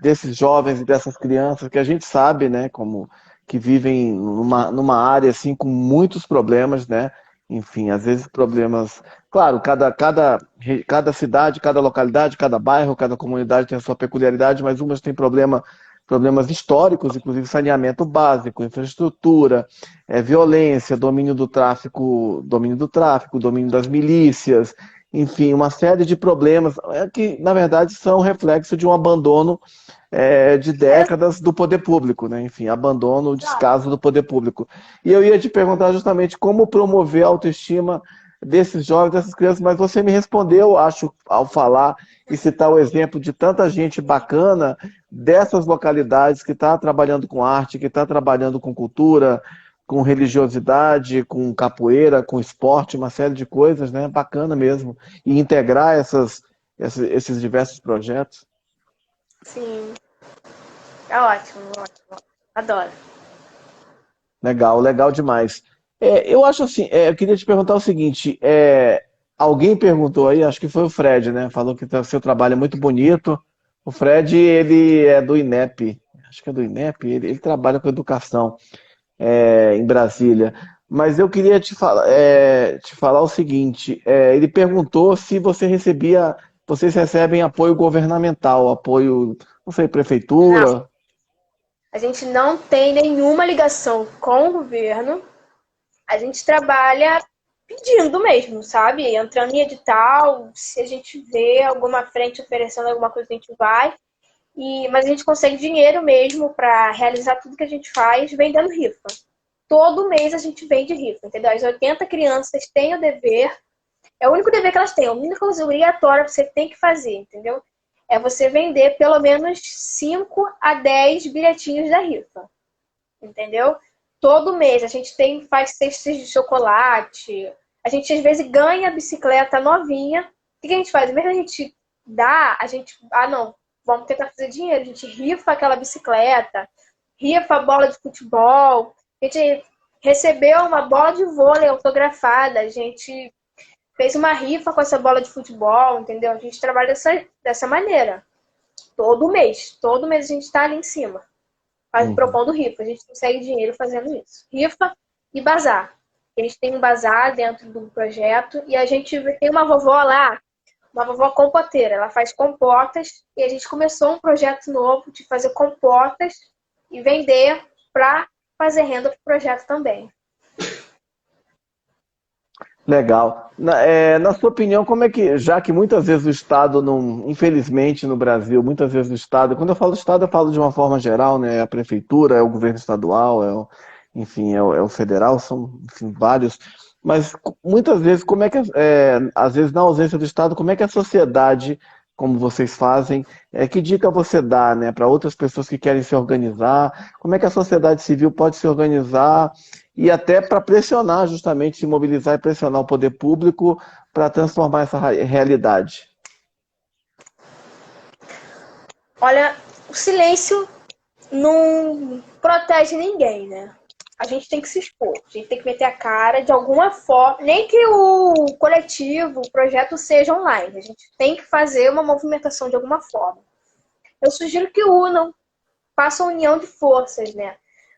desses jovens e dessas crianças que a gente sabe, né? Como que vivem numa área assim com muitos problemas, né? Enfim, às vezes problemas. Claro, cada cidade, cada localidade, cada bairro, cada comunidade tem a sua peculiaridade, mas umas têm problemas históricos, inclusive saneamento básico, infraestrutura, violência, domínio das milícias, enfim, uma série de problemas que, na verdade, são reflexo de um abandono de décadas do poder público, né? Enfim, abandono, descaso do poder público. E eu ia te perguntar justamente como promover a autoestima desses jovens, dessas crianças, mas você me respondeu, acho, ao falar e citar o exemplo de tanta gente bacana dessas localidades que está trabalhando com arte, que está trabalhando com cultura, com religiosidade, com capoeira, com esporte, uma série de coisas, né? Bacana mesmo. E integrar esses diversos projetos. Sim. É ótimo, ótimo. Adoro. Legal, legal demais. Eu acho assim, eu queria te perguntar o seguinte, alguém perguntou aí, acho que foi o Fred, né? Falou que o seu trabalho é muito bonito. O Fred, ele é do INEP, acho que é do INEP, ele trabalha com educação em Brasília. Mas eu queria te falar o seguinte, ele perguntou se vocês recebem apoio governamental, apoio, não sei, Não, prefeitura. a gente não tem nenhuma ligação com o governo. A gente trabalha pedindo mesmo, sabe? Entrando em edital, se a gente vê alguma frente oferecendo alguma coisa, a gente vai. Mas a gente consegue dinheiro mesmo para realizar tudo que a gente faz vendendo rifa. Todo mês a gente vende rifa, entendeu? As 80 crianças têm o dever, é o único dever que elas têm, a única coisa obrigatória que você tem que fazer, entendeu? É você vender pelo menos 5 a 10 bilhetinhos da rifa, entendeu? Todo mês a gente faz cestas de chocolate, a gente às vezes ganha bicicleta novinha. O que a gente faz? Ao invés da gente dar, não, vamos tentar fazer dinheiro. A gente rifa aquela bicicleta, rifa a bola de futebol. A gente recebeu uma bola de vôlei autografada, a gente fez uma rifa com essa bola de futebol, entendeu? A gente trabalha dessa maneira. Todo mês a gente está ali em cima, propondo rifa. A gente consegue dinheiro fazendo isso. Rifa e bazar. A gente tem um bazar dentro do projeto e a gente tem uma vovó lá, uma vovó compoteira. Ela faz compotas e a gente começou um projeto novo de fazer compotas e vender para fazer renda para o projeto também. Legal. Na sua opinião, como é que, já que muitas vezes o Estado não, infelizmente no Brasil, muitas vezes o Estado, quando eu falo Estado, eu falo de uma forma geral, né? É a prefeitura, é o governo estadual, enfim, é o federal, são, enfim, vários. Mas muitas vezes, como é que, às vezes na ausência do Estado, como é que a sociedade, como vocês fazem, que dica você dá, né, para outras pessoas que querem se organizar? Como é que a sociedade civil pode se organizar e até para pressionar, justamente, se mobilizar e pressionar o poder público para transformar essa realidade? Olha, o silêncio não protege ninguém, né? A gente tem que se expor, a gente tem que meter a cara de alguma forma, nem que o coletivo, o projeto seja online, a gente tem que fazer uma movimentação de alguma forma. Eu sugiro que unam, façam união de forças, né?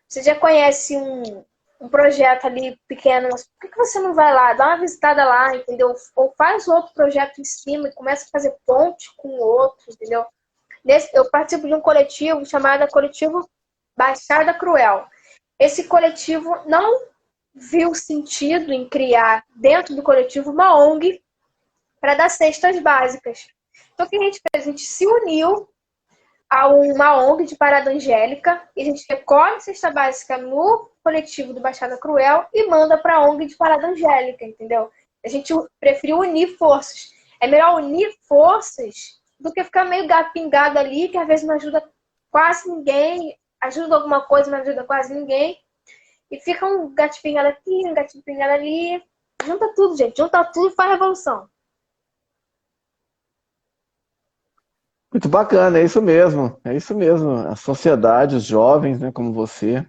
Você já conhece um projeto ali pequeno, mas por que você não vai lá, dá uma visitada lá, entendeu? Ou faz outro projeto em cima e começa a fazer ponte com o outro, entendeu? Eu participo de um coletivo chamado Coletivo Baixada Cruel. Esse coletivo não viu sentido em criar dentro do coletivo uma ONG para dar cestas básicas. Então o que a gente fez? A gente se uniu a uma ONG de Parada Angélica e a gente recolhe cesta básica no coletivo do Baixada Cruel e manda para a ONG de Parada Angélica, entendeu? A gente preferiu unir forças. É melhor unir forças do que ficar meio gato pingado ali, que às vezes não ajuda quase ninguém, ajuda alguma coisa, não ajuda quase ninguém. E fica um gato pingado aqui, um gato pingado ali. Junta tudo, gente. Junta tudo e faz revolução. Muito bacana, é isso mesmo. É isso mesmo. A sociedade, os jovens, né, como você,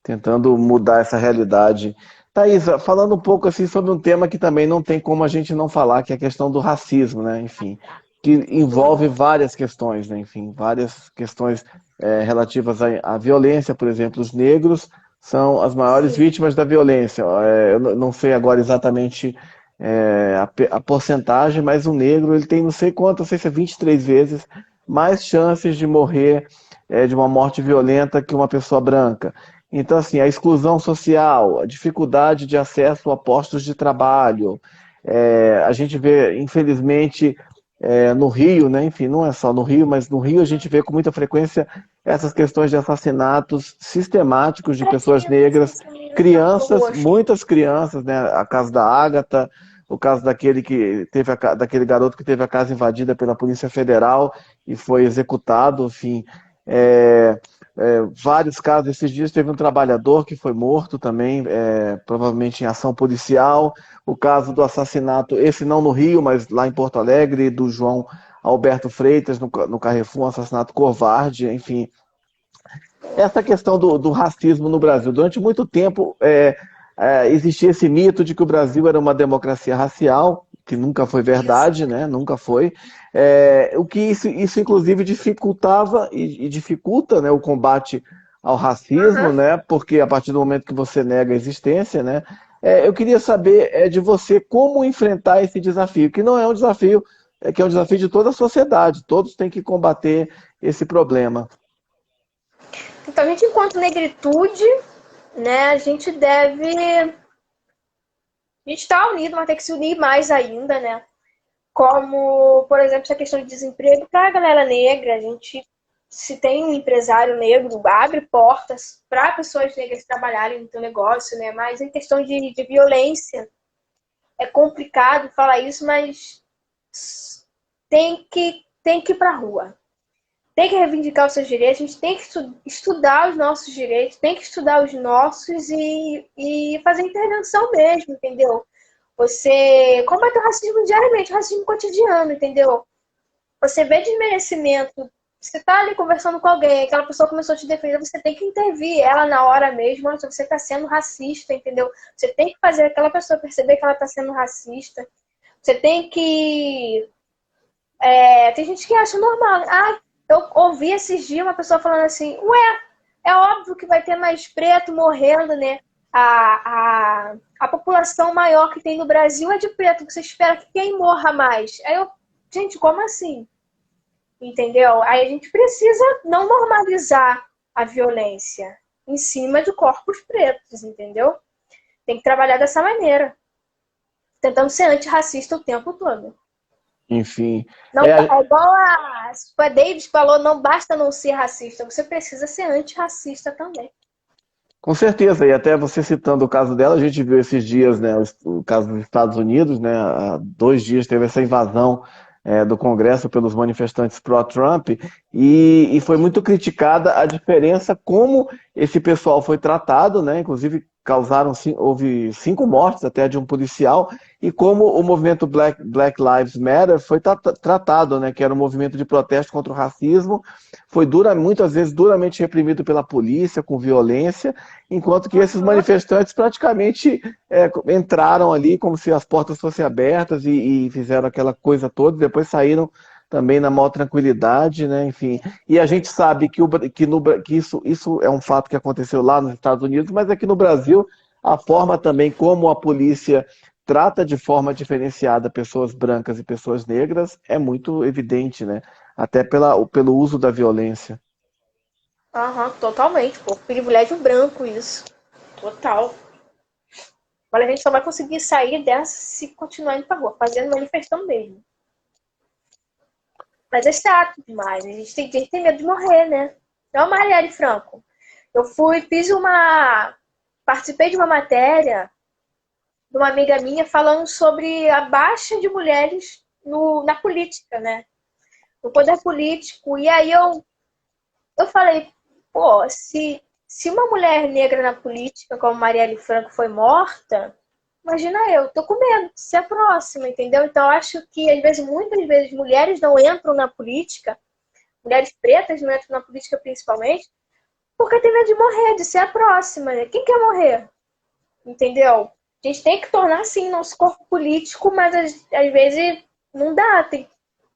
tentando mudar essa realidade. Thaís, falando um pouco assim sobre um tema que também não tem como a gente não falar, que é a questão do racismo, né? Enfim, que envolve várias questões, né? Enfim, várias questões relativas à violência, por exemplo, os negros são as maiores vítimas da violência. Eu não sei agora exatamente a porcentagem, mas o negro ele tem não sei quanto, não sei se é 23 vezes mais chances de morrer de uma morte violenta que uma pessoa branca. Então, assim, a exclusão social, a dificuldade de acesso a postos de trabalho, a gente vê, infelizmente, no Rio, né? Enfim, não é só no Rio, mas no Rio a gente vê com muita frequência essas questões de assassinatos sistemáticos de pessoas negras, crianças, muitas crianças, né? A caso da Ágata, o caso daquele garoto que teve a casa invadida pela Polícia Federal e foi executado, enfim. Vários casos. Esses dias teve um trabalhador que foi morto também, provavelmente em ação policial. O caso do assassinato, esse não no Rio, mas lá em Porto Alegre, do João Alberto Freitas no Carrefour, um assassinato covarde, enfim. Essa questão do racismo no Brasil. Durante muito tempo existia esse mito de que o Brasil era uma democracia racial, que nunca foi verdade, né? Nunca foi. O que isso inclusive dificultava e dificulta, né, o combate ao racismo, né? Porque a partir do momento que você nega a existência, né? Eu queria saber de você como enfrentar esse desafio, que não é um desafio, que é um desafio de toda a sociedade. Todos têm que combater esse problema. Então, a gente, enquanto negritude, né, a gente está unido, mas tem que se unir mais ainda, né? Como, por exemplo, essa questão de desemprego para a galera negra, a gente se tem um empresário negro, abre portas para pessoas negras trabalharem no teu negócio, né? Mas em questão de violência, é complicado falar isso, mas tem que ir para a rua. Tem que reivindicar os seus direitos, a gente tem que estudar os nossos direitos, tem que estudar os nossos e fazer intervenção mesmo, entendeu? Você combate o racismo diariamente, o racismo cotidiano, entendeu? Você vê desmerecimento, você tá ali conversando com alguém, aquela pessoa começou a te defender, você tem que intervir ela na hora mesmo, se você tá sendo racista, entendeu? Você tem que fazer aquela pessoa perceber que ela tá sendo racista. Você tem que... tem gente que acha normal. Ah, eu ouvi esses dias uma pessoa falando assim, ué, é óbvio que vai ter mais preto morrendo, né? A população maior que tem no Brasil é de preto, você espera que quem morra mais? Aí eu, gente, como assim? Entendeu? Aí a gente precisa não normalizar a violência em cima de corpos pretos, entendeu? Tem que trabalhar dessa maneira, tentando ser antirracista o tempo todo. Enfim. Não, é igual a Davis falou, não basta não ser racista, você precisa ser antirracista também. Com certeza, e até você citando o caso dela, a gente viu esses dias, né, o caso dos Estados Unidos, né, há 2 dias teve essa invasão do Congresso pelos manifestantes pró-Trump e foi muito criticada a diferença como esse pessoal foi tratado, né, inclusive houve 5 mortes até de um policial e como o movimento Black Lives Matter foi tratado, né, que era um movimento de protesto contra o racismo, foi muitas vezes duramente reprimido pela polícia, com violência, enquanto que esses manifestantes praticamente entraram ali como se as portas fossem abertas e fizeram aquela coisa toda, depois saíram também na maior tranquilidade, né? Enfim. E a gente sabe que isso é um fato que aconteceu lá nos Estados Unidos, mas aqui no Brasil, a forma também como a polícia trata de forma diferenciada pessoas brancas e pessoas negras é muito evidente, né? Até pelo uso da violência. Totalmente, pô. Privilégio branco isso. Total. Agora a gente só vai conseguir sair dessa se continuar indo pra rua, fazendo manifestação mesmo. Mas é chato demais. A gente tem medo de morrer, né? Não, Marielle Franco. Eu participei de uma matéria de uma amiga minha falando sobre a baixa de mulheres na política, né? No poder político. E aí eu falei, pô, se uma mulher negra na política, como Marielle Franco, foi morta, imagina eu, tô com medo de ser a próxima, entendeu? Então eu acho que, às vezes, muitas vezes, mulheres não entram na política, mulheres pretas não entram na política principalmente, porque tem medo de morrer, de ser a próxima, né? Quem quer morrer? Entendeu? A gente tem que tornar, sim, nosso corpo político, mas às vezes não dá,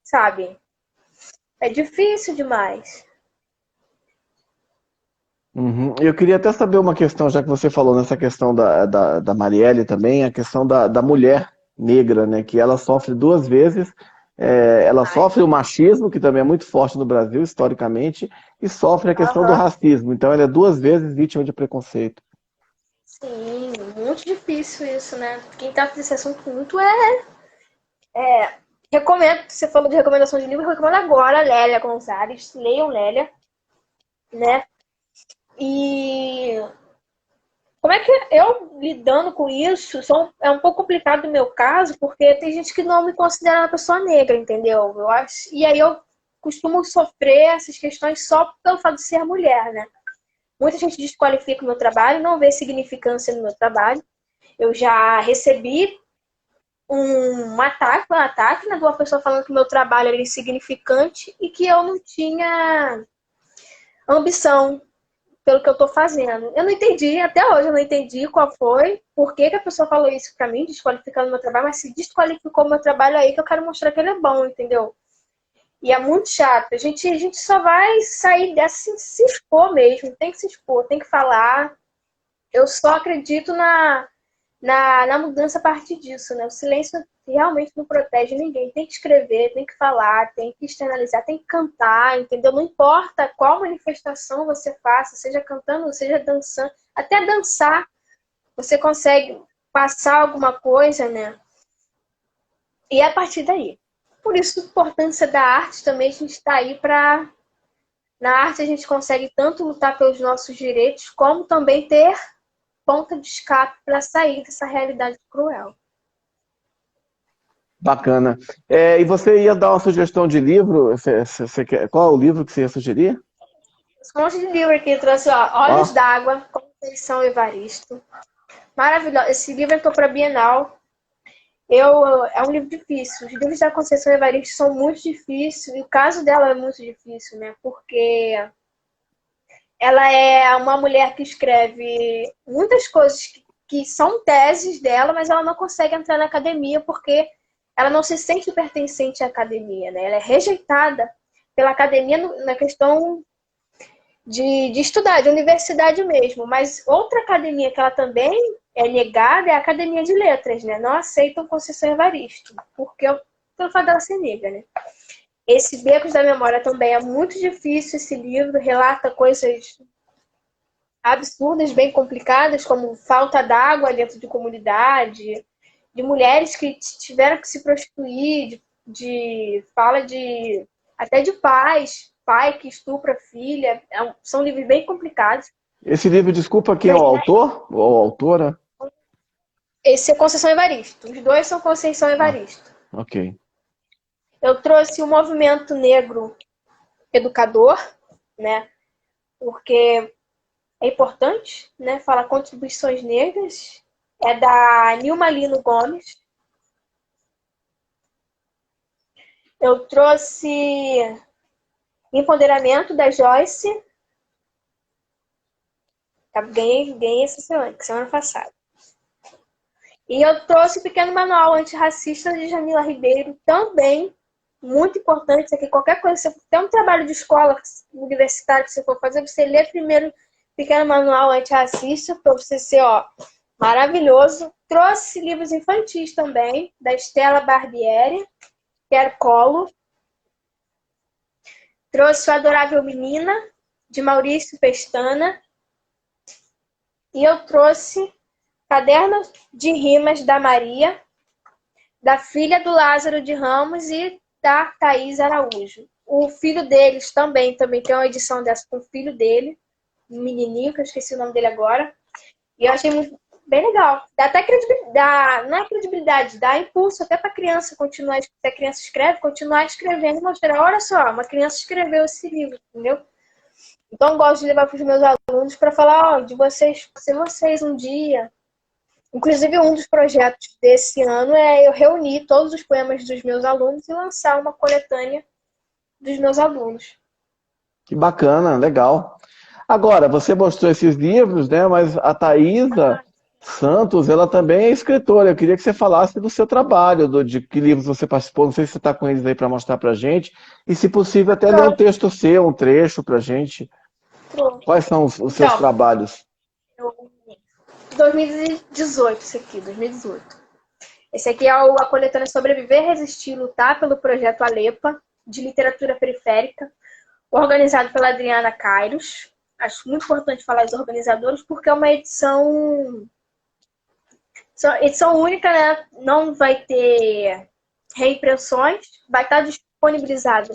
sabe? É difícil demais. Uhum. Eu queria até saber uma questão, já que você falou nessa questão da Marielle também, a questão da mulher negra, né? Que ela sofre 2 vezes. Ela sofre o machismo, que também é muito forte no Brasil, historicamente, e sofre a questão do racismo. Então ela é 2 vezes vítima de preconceito. Sim, muito difícil isso, né? Quem tá com esse assunto muito recomendo, você falou de recomendação de livro, eu recomendo agora Lélia Gonzalez, leiam Lélia, né? E como é que eu lidando com isso é um pouco complicado no meu caso, porque tem gente que não me considera uma pessoa negra, entendeu? Eu acho, e aí eu costumo sofrer essas questões só pelo fato de ser mulher, né? Muita gente desqualifica o meu trabalho, não vê significância no meu trabalho. Eu já recebi um ataque, né, de uma pessoa falando que o meu trabalho era insignificante e que eu não tinha ambição pelo que eu tô fazendo. Eu não entendi, até hoje eu não entendi qual foi, por que a pessoa falou isso pra mim, desqualificando o meu trabalho, mas se desqualificou o meu trabalho aí que eu quero mostrar que ele é bom, entendeu? E é muito chato. A gente só vai sair dessa se expor mesmo, tem que se expor, tem que falar. Eu só acredito na mudança a partir disso, né? O silêncio realmente não protege ninguém. Tem que escrever, tem que falar, tem que externalizar, tem que cantar, entendeu? Não importa qual manifestação você faça, seja cantando, seja dançando, até dançar, você consegue passar alguma coisa, né? E é a partir daí. Por isso a importância da arte também, a gente está aí para Na arte a gente consegue tanto lutar pelos nossos direitos, como também ter ponta de escape para sair dessa realidade cruel. Bacana. E você ia dar uma sugestão de livro? Qual é o livro que você ia sugerir? Um monte de livro aqui, trouxe ó, Olhos Ó, d'Água, Conceição Evaristo. Maravilhoso. Esse livro entrou para a Bienal. É um livro difícil. Os livros da Conceição Evaristo são muito difíceis. E o caso dela é muito difícil, né? Porque ela é uma mulher que escreve muitas coisas que são teses dela, mas ela não consegue entrar na academia porque ela não se sente pertencente à academia, né? Ela é rejeitada pela academia na questão de estudar, de universidade mesmo. Mas outra academia que ela também é negada é a Academia de Letras, né? Não aceitam Conceição Evaristo, porque pelo fato dela ser negra, né? Esse Becos da Memória também é muito difícil, esse livro relata coisas absurdas, bem complicadas, como falta d'água dentro de comunidade, de mulheres que tiveram que se prostituir, fala de até de pai que estupra filha. São livros bem complicados. esse livro, desculpa, quem é o autor ou a autora? Esse é Conceição Evaristo. Os dois são Conceição Evaristo. Ok. Eu trouxe o Movimento Negro Educador, né? Porque é importante, né? Fala contribuições negras. É da Nilma Lino Gomes. Eu trouxe Empoderamento da Joyce. Ganhei essa semana passada. E eu trouxe o Pequeno Manual Antirracista de Jamila Ribeiro, também muito importante. Isso aqui, qualquer coisa, se tem um trabalho de escola universitário que você for fazer, você lê primeiro o Pequeno Manual Antirracista, para você ser, ó, maravilhoso. Trouxe livros infantis também, da Estela Barbieri, Quero Colo. Trouxe O Adorável Menina, de Maurício Pestana. E eu trouxe Caderno de Rimas da Maria, da filha do Lázaro de Ramos e da Thaís Araújo. O filho deles também tem uma edição dessa com o filho dele, um menininho, que eu esqueci o nome dele agora. E eu achei bem legal. Dá até credibilidade, não é credibilidade, dá impulso até para a criança continuar, se a criança escreve, continuar escrevendo e mostrar, olha só, uma criança escreveu esse livro, entendeu? Então eu gosto de levar para os meus alunos para falar, ó, de vocês, se vocês um dia... Inclusive, um dos projetos desse ano é eu reunir todos os poemas dos meus alunos e lançar uma coletânea dos meus alunos. Que bacana, legal. Agora, você mostrou esses livros, né? Mas a Thaisa Santos, ela também é escritora. Eu queria que você falasse do seu trabalho, de que livros você participou. Não sei se você está com eles aí para mostrar para a gente. E, se possível, até ler um texto seu, um trecho para a gente. Quais são os seus trabalhos? 2018, esse aqui, 2018. Esse aqui é a coletânea Sobreviver, Resistir e Lutar pelo Projeto Alepa, de literatura periférica, organizado pela Adriana Kairos. Acho muito importante falar dos organizadores, porque é uma edição única, né? Não vai ter reimpressões, vai estar disponibilizado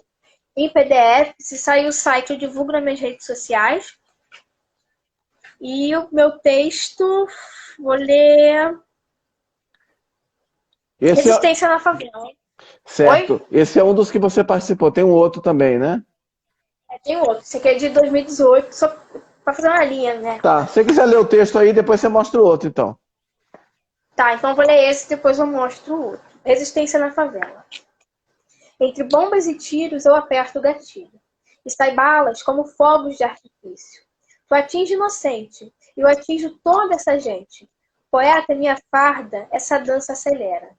em PDF. Se sair o site, eu divulgo nas minhas redes sociais. E o meu texto, vou ler... Resistência na Favela. Certo. Oi? Esse é um dos que você participou. Tem um outro também, né? Tem outro. Esse aqui é de 2018, só para fazer uma linha, né? Tá. Se você quiser ler o texto aí, depois você mostra o outro, então. Tá, então eu vou ler esse e depois eu mostro o outro. Resistência na Favela. Entre bombas e tiros, eu aperto o gatilho. E sai balas como fogos de artifício. Tu atinge inocente, e eu atinjo toda essa gente. Poeta, minha farda, essa dança acelera.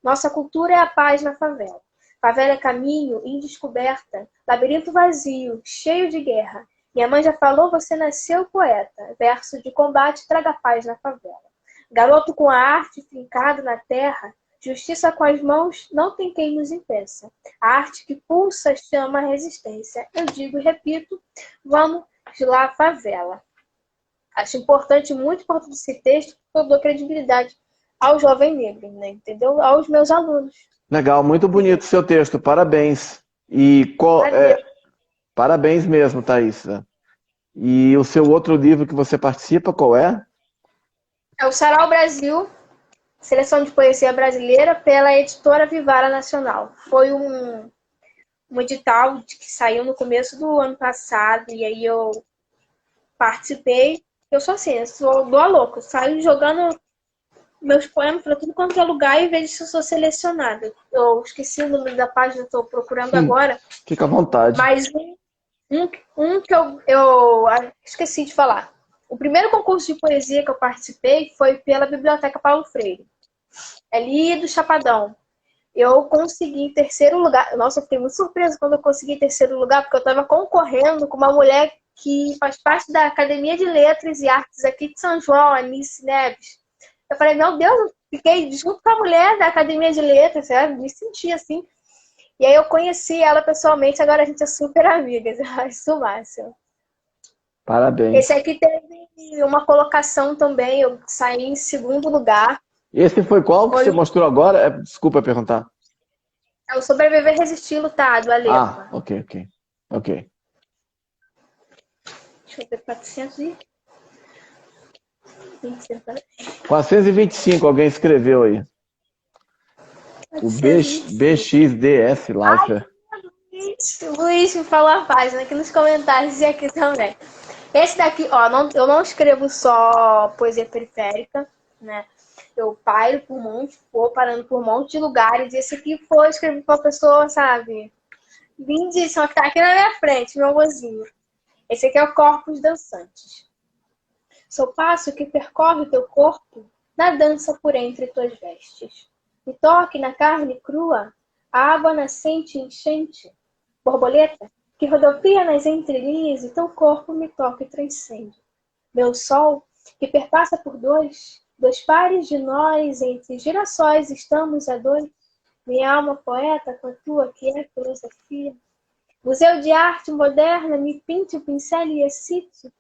Nossa cultura é a paz na favela. Favela é caminho, indescoberta, labirinto vazio, cheio de guerra. Minha mãe já falou, você nasceu poeta. Verso de combate, traga paz na favela. Garoto com a arte fincada na terra, justiça com as mãos, não tem quem nos impeça. A arte que pulsa chama a resistência. Eu digo e repito, vamos lá, favela. Acho importante, muito importante esse texto, porque eu dou credibilidade ao jovem negro, né? Entendeu? Aos meus alunos. Legal, muito bonito o seu texto, parabéns. E Parabéns mesmo, Thaisa. E o seu outro livro que você participa, qual é? É o Sarau Brasil, Seleção de Poesia Brasileira, pela editora Vivara Nacional. Foi um edital que saiu no começo do ano passado, e aí eu participei. Eu sou assim, eu sou do a louco, eu saio jogando meus poemas para tudo quanto é lugar e vejo se eu sou selecionada. Eu esqueci o número da página, estou procurando agora, Fica à vontade. mas um que eu esqueci de falar. O primeiro concurso de poesia que eu participei foi pela Biblioteca Paulo Freire, ali do Chapadão. Eu consegui terceiro lugar. Nossa, eu fiquei muito surpresa quando eu consegui terceiro lugar, porque eu estava concorrendo com uma mulher que faz parte da Academia de Letras e Artes aqui de São João, a Anice Neves. Eu falei, meu Deus, eu fiquei junto com a mulher da Academia de Letras, sabe? Me senti assim. E aí eu conheci ela pessoalmente, agora a gente é super amigas. Eu acho isso o máximo. Parabéns. Esse aqui teve uma colocação também, eu saí em segundo lugar. Esse foi qual que Foi você mostrou agora? Desculpa perguntar. o Sobreviver, Resistir e Lutar, do Ah, Alepa. ok. Deixa eu ver, 425, alguém escreveu aí. O 425. BXDS Life. Luiz me falou a página aqui nos comentários e aqui também. Esse daqui, ó, eu não escrevo só poesia periférica, né? Eu vou parando por um monte de lugares. Esse aqui foi escrevido pra uma pessoa, sabe? Lindíssima, que tá aqui na minha frente, meu amorzinho. Esse aqui é o Corpos Dançantes. Sou passo que percorre teu corpo na dança por entre tuas vestes. Me toque na carne crua, a água nascente e enchente. Borboleta que rodopia nas entrelinhas e teu corpo me toca e transcende. Meu sol que perpassa por dois pares de nós, entre girassóis estamos a dois. Minha alma poeta com a tua que é filosofia. Museu de arte moderna, me pinte o pincel e excite.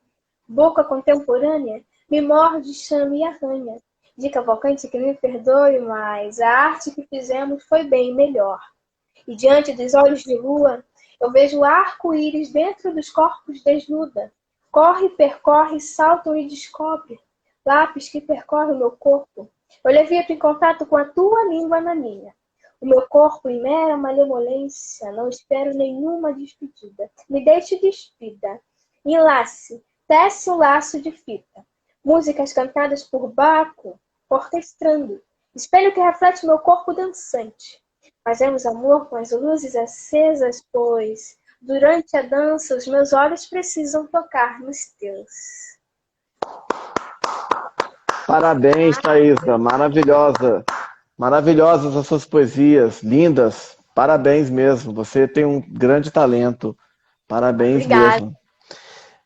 Boca contemporânea, me morde, chama e arranha. De Cavalcante que me perdoe, mas a arte que fizemos foi bem melhor. E diante dos olhos de lua, eu vejo o arco-íris dentro dos corpos desnuda. Corre, percorre, salta e descobre. Lápis que percorre o meu corpo. Eu levito em contato com a tua língua na minha. O meu corpo em mera malemolência, não espero nenhuma despedida. Me deixe despida. Enlace, tece um laço de fita. Músicas cantadas por Baco, orquestrando. Espelho que reflete meu corpo dançante. Fazemos amor com as luzes acesas, pois durante a dança os meus olhos precisam tocar nos teus. Parabéns, Thaisa. Maravilhosa. Maravilhosas as suas poesias. Lindas. Parabéns mesmo. Você tem um grande talento. Parabéns Obrigada. mesmo.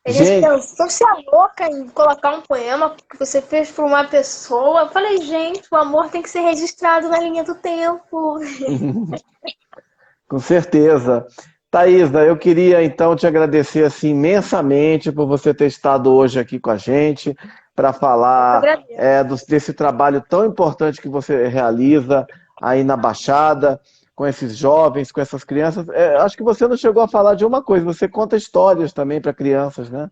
A gente Gente, pensou, você é louca em colocar um poema que você fez por uma pessoa. Eu falei, gente, o amor tem que ser registrado na linha do tempo. com certeza. Thaisa, eu queria então te agradecer assim, imensamente por você ter estado hoje aqui com a gente para Eu falar agradeço. desse trabalho tão importante que você realiza aí na Baixada, com esses jovens, com essas crianças. Acho que você não chegou a falar de uma coisa, você conta histórias também para crianças, né?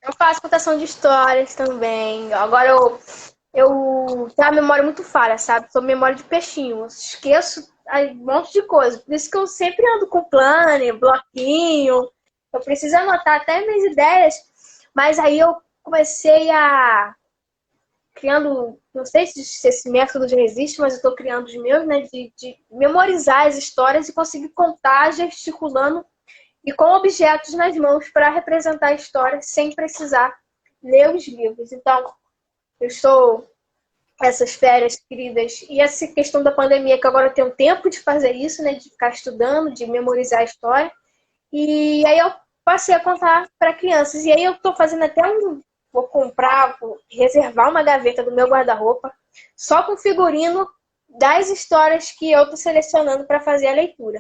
Eu faço contação de histórias também. Agora eu tenho a memória muito falha, sabe? Sou memória de peixinho. Eu esqueço um monte de coisa. Por isso que eu sempre ando com planner, bloquinho. Eu preciso anotar até minhas ideias. Mas aí eu comecei a criando, não sei se esse método já existe, mas eu estou criando os meus, né? De memorizar as histórias e conseguir contar gesticulando e com objetos nas mãos para representar a história sem precisar ler os livros. Então, eu estou essas férias queridas e essa questão da pandemia, que agora eu tenho tempo de fazer isso, né, de ficar estudando, de memorizar a história. E aí eu passei a contar para crianças. E aí eu estou fazendo até vou comprar, vou reservar uma gaveta do meu guarda-roupa só com figurino das histórias que eu estou selecionando para fazer a leitura.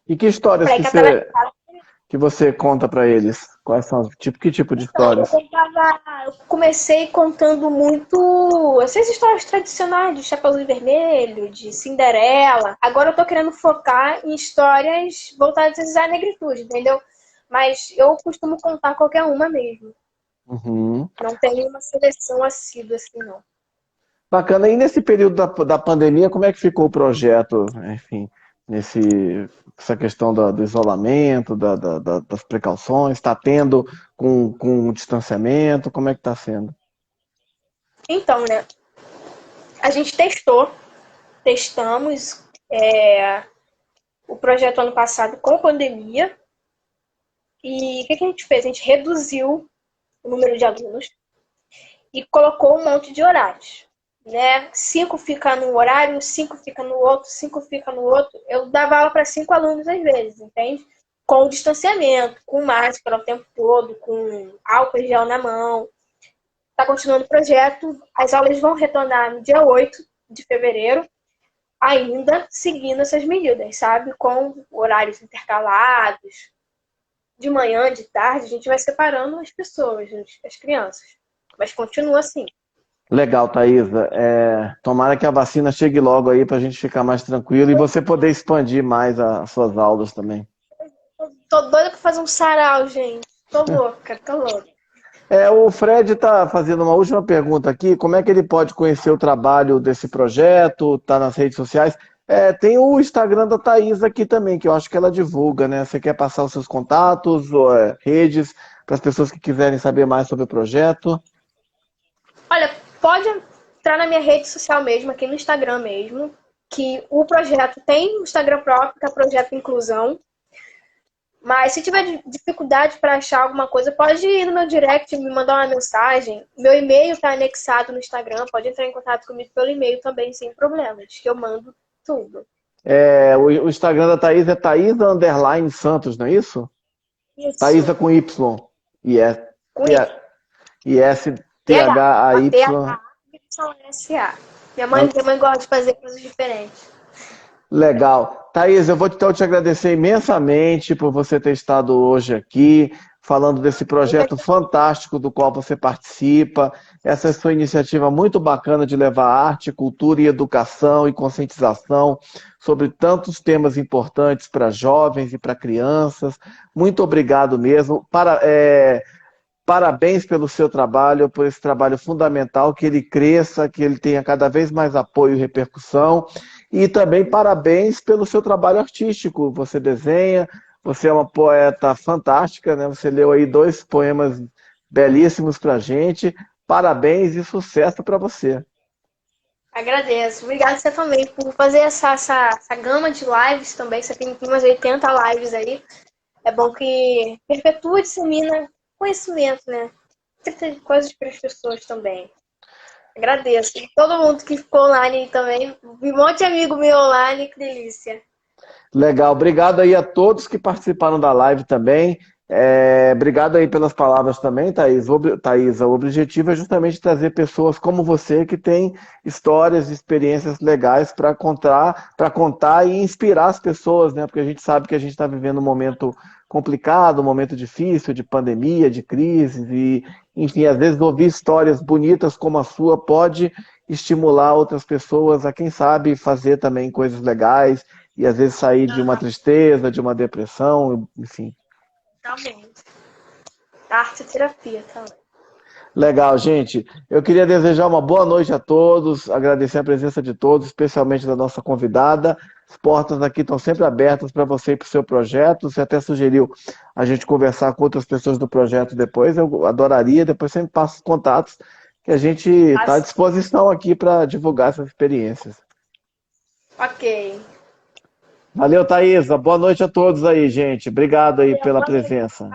E que histórias Para ir que você conta para eles? Quais são, que tipo de Então, histórias? eu comecei contando muito essas histórias tradicionais de Chapeuzinho Vermelho, de Cinderela. Agora eu tô querendo focar em histórias voltadas à negritude, entendeu? Mas eu costumo contar qualquer uma mesmo. Uhum. Não tem uma seleção assídua assim, não. Bacana. E nesse período da pandemia, como é que ficou o projeto, enfim, essa questão do isolamento, das precauções? Está tendo com o distanciamento? Como é que está sendo? Então, né? A gente testamos o projeto ano passado com pandemia. E o que a gente fez? A gente reduziu o número de alunos e colocou um monte de horários. Né? 5 fica num horário, 5 fica no outro, 5 fica no outro. Eu dava aula para 5 alunos às vezes, entende? Com distanciamento, com máscara o tempo todo, com álcool gel na mão. Está continuando o projeto. As aulas vão retornar no dia 8 de fevereiro, ainda seguindo essas medidas, sabe? Com horários intercalados. De manhã, de tarde, a gente vai separando as pessoas, as crianças. Mas continua assim. Legal, Thaisa. Tomara que a vacina chegue logo aí para a gente ficar mais tranquilo e você poder expandir mais as suas aulas também. Tô doida pra fazer um sarau, gente. Tô louca, tô louca. O Fred está fazendo uma última pergunta aqui. Como é que ele pode conhecer o trabalho desse projeto? Está nas redes sociais? Tem o Instagram da Thaisa aqui também, que eu acho que ela divulga, né? Você quer passar os seus contatos ou redes para as pessoas que quiserem saber mais sobre o projeto? Olha, pode entrar na minha rede social mesmo, aqui no Instagram mesmo, que o projeto tem um Instagram próprio, que é o Projeto Inclusão. Mas se tiver dificuldade para achar alguma coisa, pode ir no meu direct, me mandar uma mensagem. Meu e-mail está anexado no Instagram, pode entrar em contato comigo pelo e-mail também, sem problemas, que eu mando tudo. O Instagram da Thaisa é Thaisa_Santos, não é isso? Isso. Thaisa com Y. E é Com Y. ISTHAY. THA. Minha mãe gosta de fazer coisas diferentes. Legal. Thaís, eu vou então te agradecer imensamente por você ter estado hoje aqui, falando desse projeto fantástico do qual você participa, essa sua iniciativa muito bacana de levar arte, cultura e educação e conscientização sobre tantos temas importantes para jovens e para crianças. Muito obrigado mesmo. Parabéns pelo seu trabalho, por esse trabalho fundamental, que ele cresça, que ele tenha cada vez mais apoio e repercussão. E também parabéns pelo seu trabalho artístico. Você desenha, você é uma poeta fantástica, né? Você leu aí 2 poemas belíssimos para a gente. Parabéns e sucesso para você. Agradeço. Obrigada você também por fazer essa gama de lives também. Você tem umas 80 lives aí. É bom que perpetua e dissemina conhecimento, né? Tem coisas para as pessoas também. Agradeço. E todo mundo que ficou online também. Vi um monte de amigo meu online, que delícia. Legal, obrigado aí a todos que participaram da live também. Obrigado aí pelas palavras também, Thaisa. O objetivo é justamente trazer pessoas como você que têm histórias e experiências legais para contar e inspirar as pessoas, né? Porque a gente sabe que a gente está vivendo um momento complicado, um momento difícil, de pandemia, de crise, e, enfim, às vezes ouvir histórias bonitas como a sua pode estimular outras pessoas a, quem sabe, fazer também coisas legais e às vezes sair de uma tristeza, de uma depressão, enfim. Também. Arte e terapia também. Legal, gente. Eu queria desejar uma boa noite a todos, agradecer a presença de todos, especialmente da nossa convidada. As portas aqui estão sempre abertas para você e para o seu projeto. Você até sugeriu a gente conversar com outras pessoas do projeto depois. Eu adoraria, depois sempre passo os contatos, que a gente está à disposição aqui para divulgar essas experiências. Ok. Valeu, Thaisa. Boa noite a todos aí, gente. Obrigado aí pela presença.